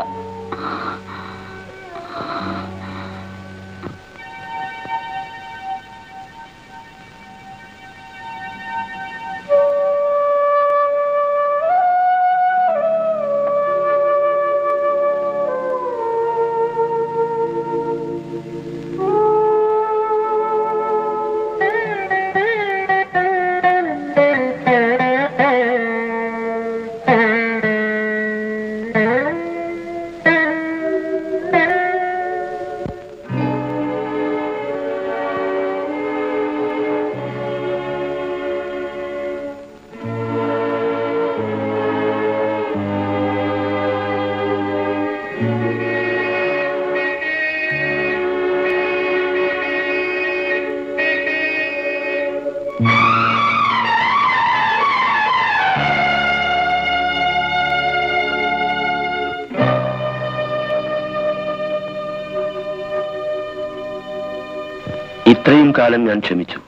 ഇത്രയും കാലം ഞാൻ ക്ഷമിച്ചു.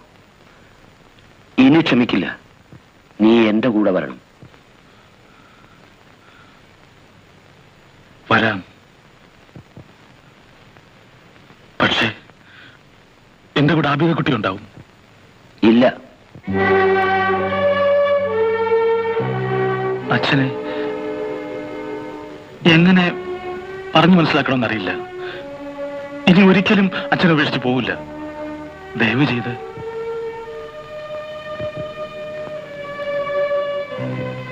ഇനി ക്ഷമിക്കില്ല. നീ എന്റെ കൂടെ വരണം. വരാം. പക്ഷേ എന്റെ കൂടെ ആബിദ കുട്ടി ഉണ്ടാവും. ഇല്ല. അച്ഛനെ എങ്ങനെ പറഞ്ഞു മനസ്സിലാക്കണമെന്നറിയില്ല. ഇനി ഒരിക്കലും അച്ഛനെ ഉപേക്ഷിച്ച് പോവില്ല. ദയവ് ചെയ്ത്.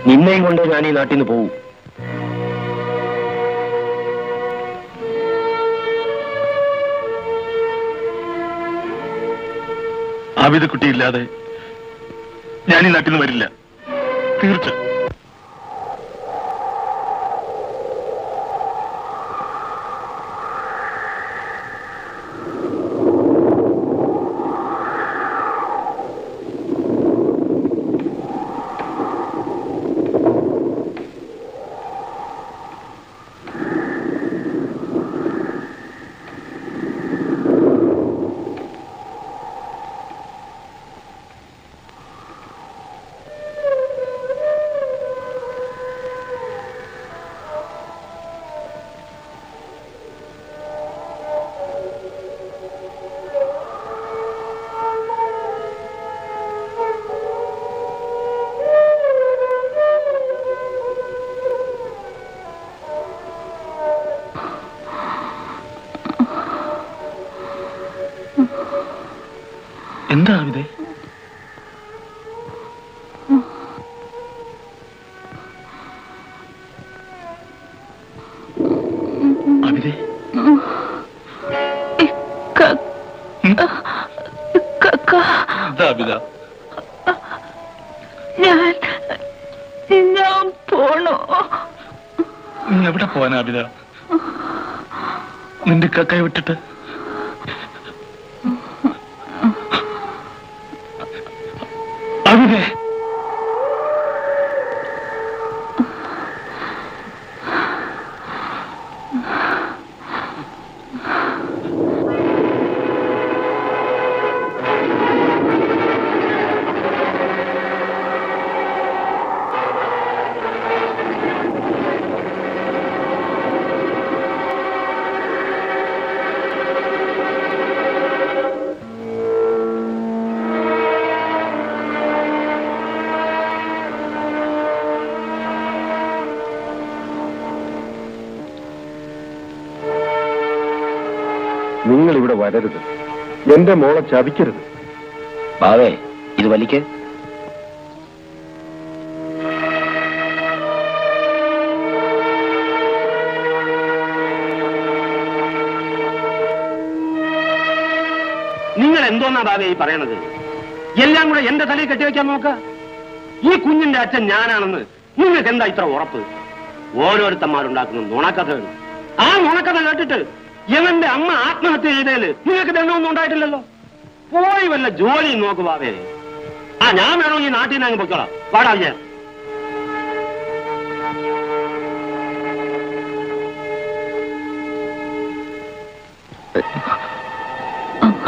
നിന്നെയും കൊണ്ട് ഞാൻ ഈ നാട്ടിൽ നിന്ന് പോവും. ആബിദ കുട്ടിയില്ലാതെ ഞാൻ ഈ നാട്ടിൽ നിന്ന് വരില്ല, തീർച്ച. എന്താ ആവിദേ? ആവിദേ, എന്താ ആവിദ? ഞാൻ പോണോ? നീ എവിടെ പോവാൻ ആവിദ? നിന്റെ കക്കയെ വിട്ടിട്ട്? ആവിദേ, നിങ്ങൾ ഇവിടെ വരരുത്. എന്റെ മോളെ ചതിക്കരുത്. ബാവേ, ഇത് വലിക്ക്. നിങ്ങൾ എന്തോന്നാ ബാബേ ഈ പറയണത്? എല്ലാം കൂടെ എന്റെ തലയിൽ കെട്ടിവെക്കാൻ നോക്ക. ഈ കുഞ്ഞിന്റെ അച്ഛൻ ഞാനാണെന്ന് നിങ്ങൾക്ക് എന്താ ഇത്ര ഉറപ്പ്? ഓരോരുത്തന്മാരുണ്ടാക്കുന്ന നുണക്കഥകൾ. ആ നുണക്കഥ കേട്ടിട്ട് ഇവന്റെ അമ്മ ആത്മഹത്യ ചെയ്തേല് നിങ്ങൾക്ക് ദണ്ണമൊന്നും ഉണ്ടായിട്ടില്ലല്ലോ. പോയി വല്ല ജോലി നോക്ക് ബാബേ. ഞാൻ വേണമെങ്കിൽ നാട്ടിൽ നിന്ന് അങ്ങ് പൊയ്ക്കോളാം. പാടാ ഞാൻ.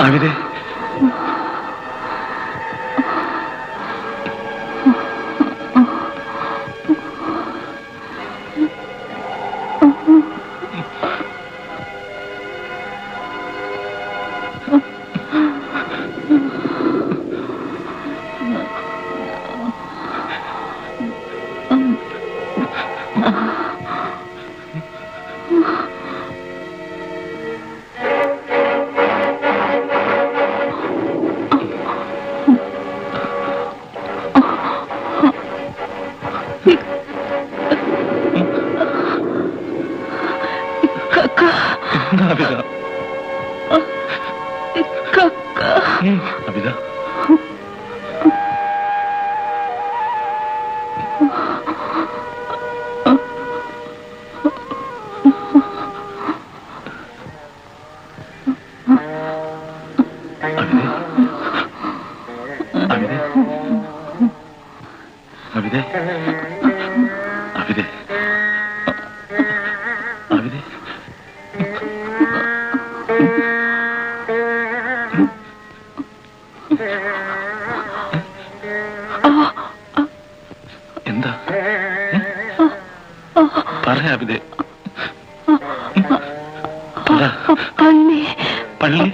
ആവിദേ, ആവിദ, ആവിദ, ആവിദേ, ആവിദേ, ആവിദേ, എന്താ പറ ആവിദേ, പറ. പള്ളി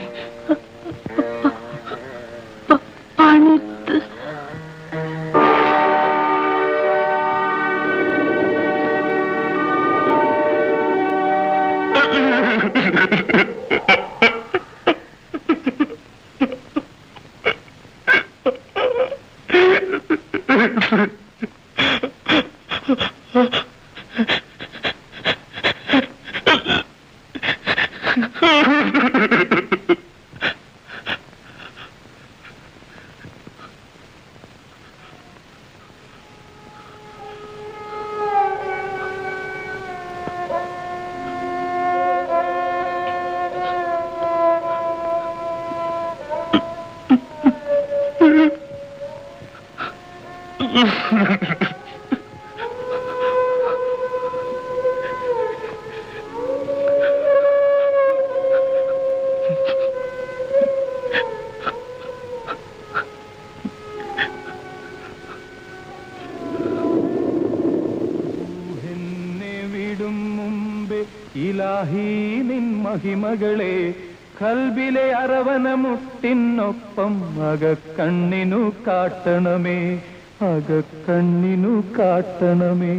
ഇലാഹി നിൻ മഹിമകളെ കൽബിലെ അരവന മുട്ടിനൊപ്പം അകക്കണ്ണിനു കാട്ടണമേ അകക്കണ്ണിനു കാട്ടണമേ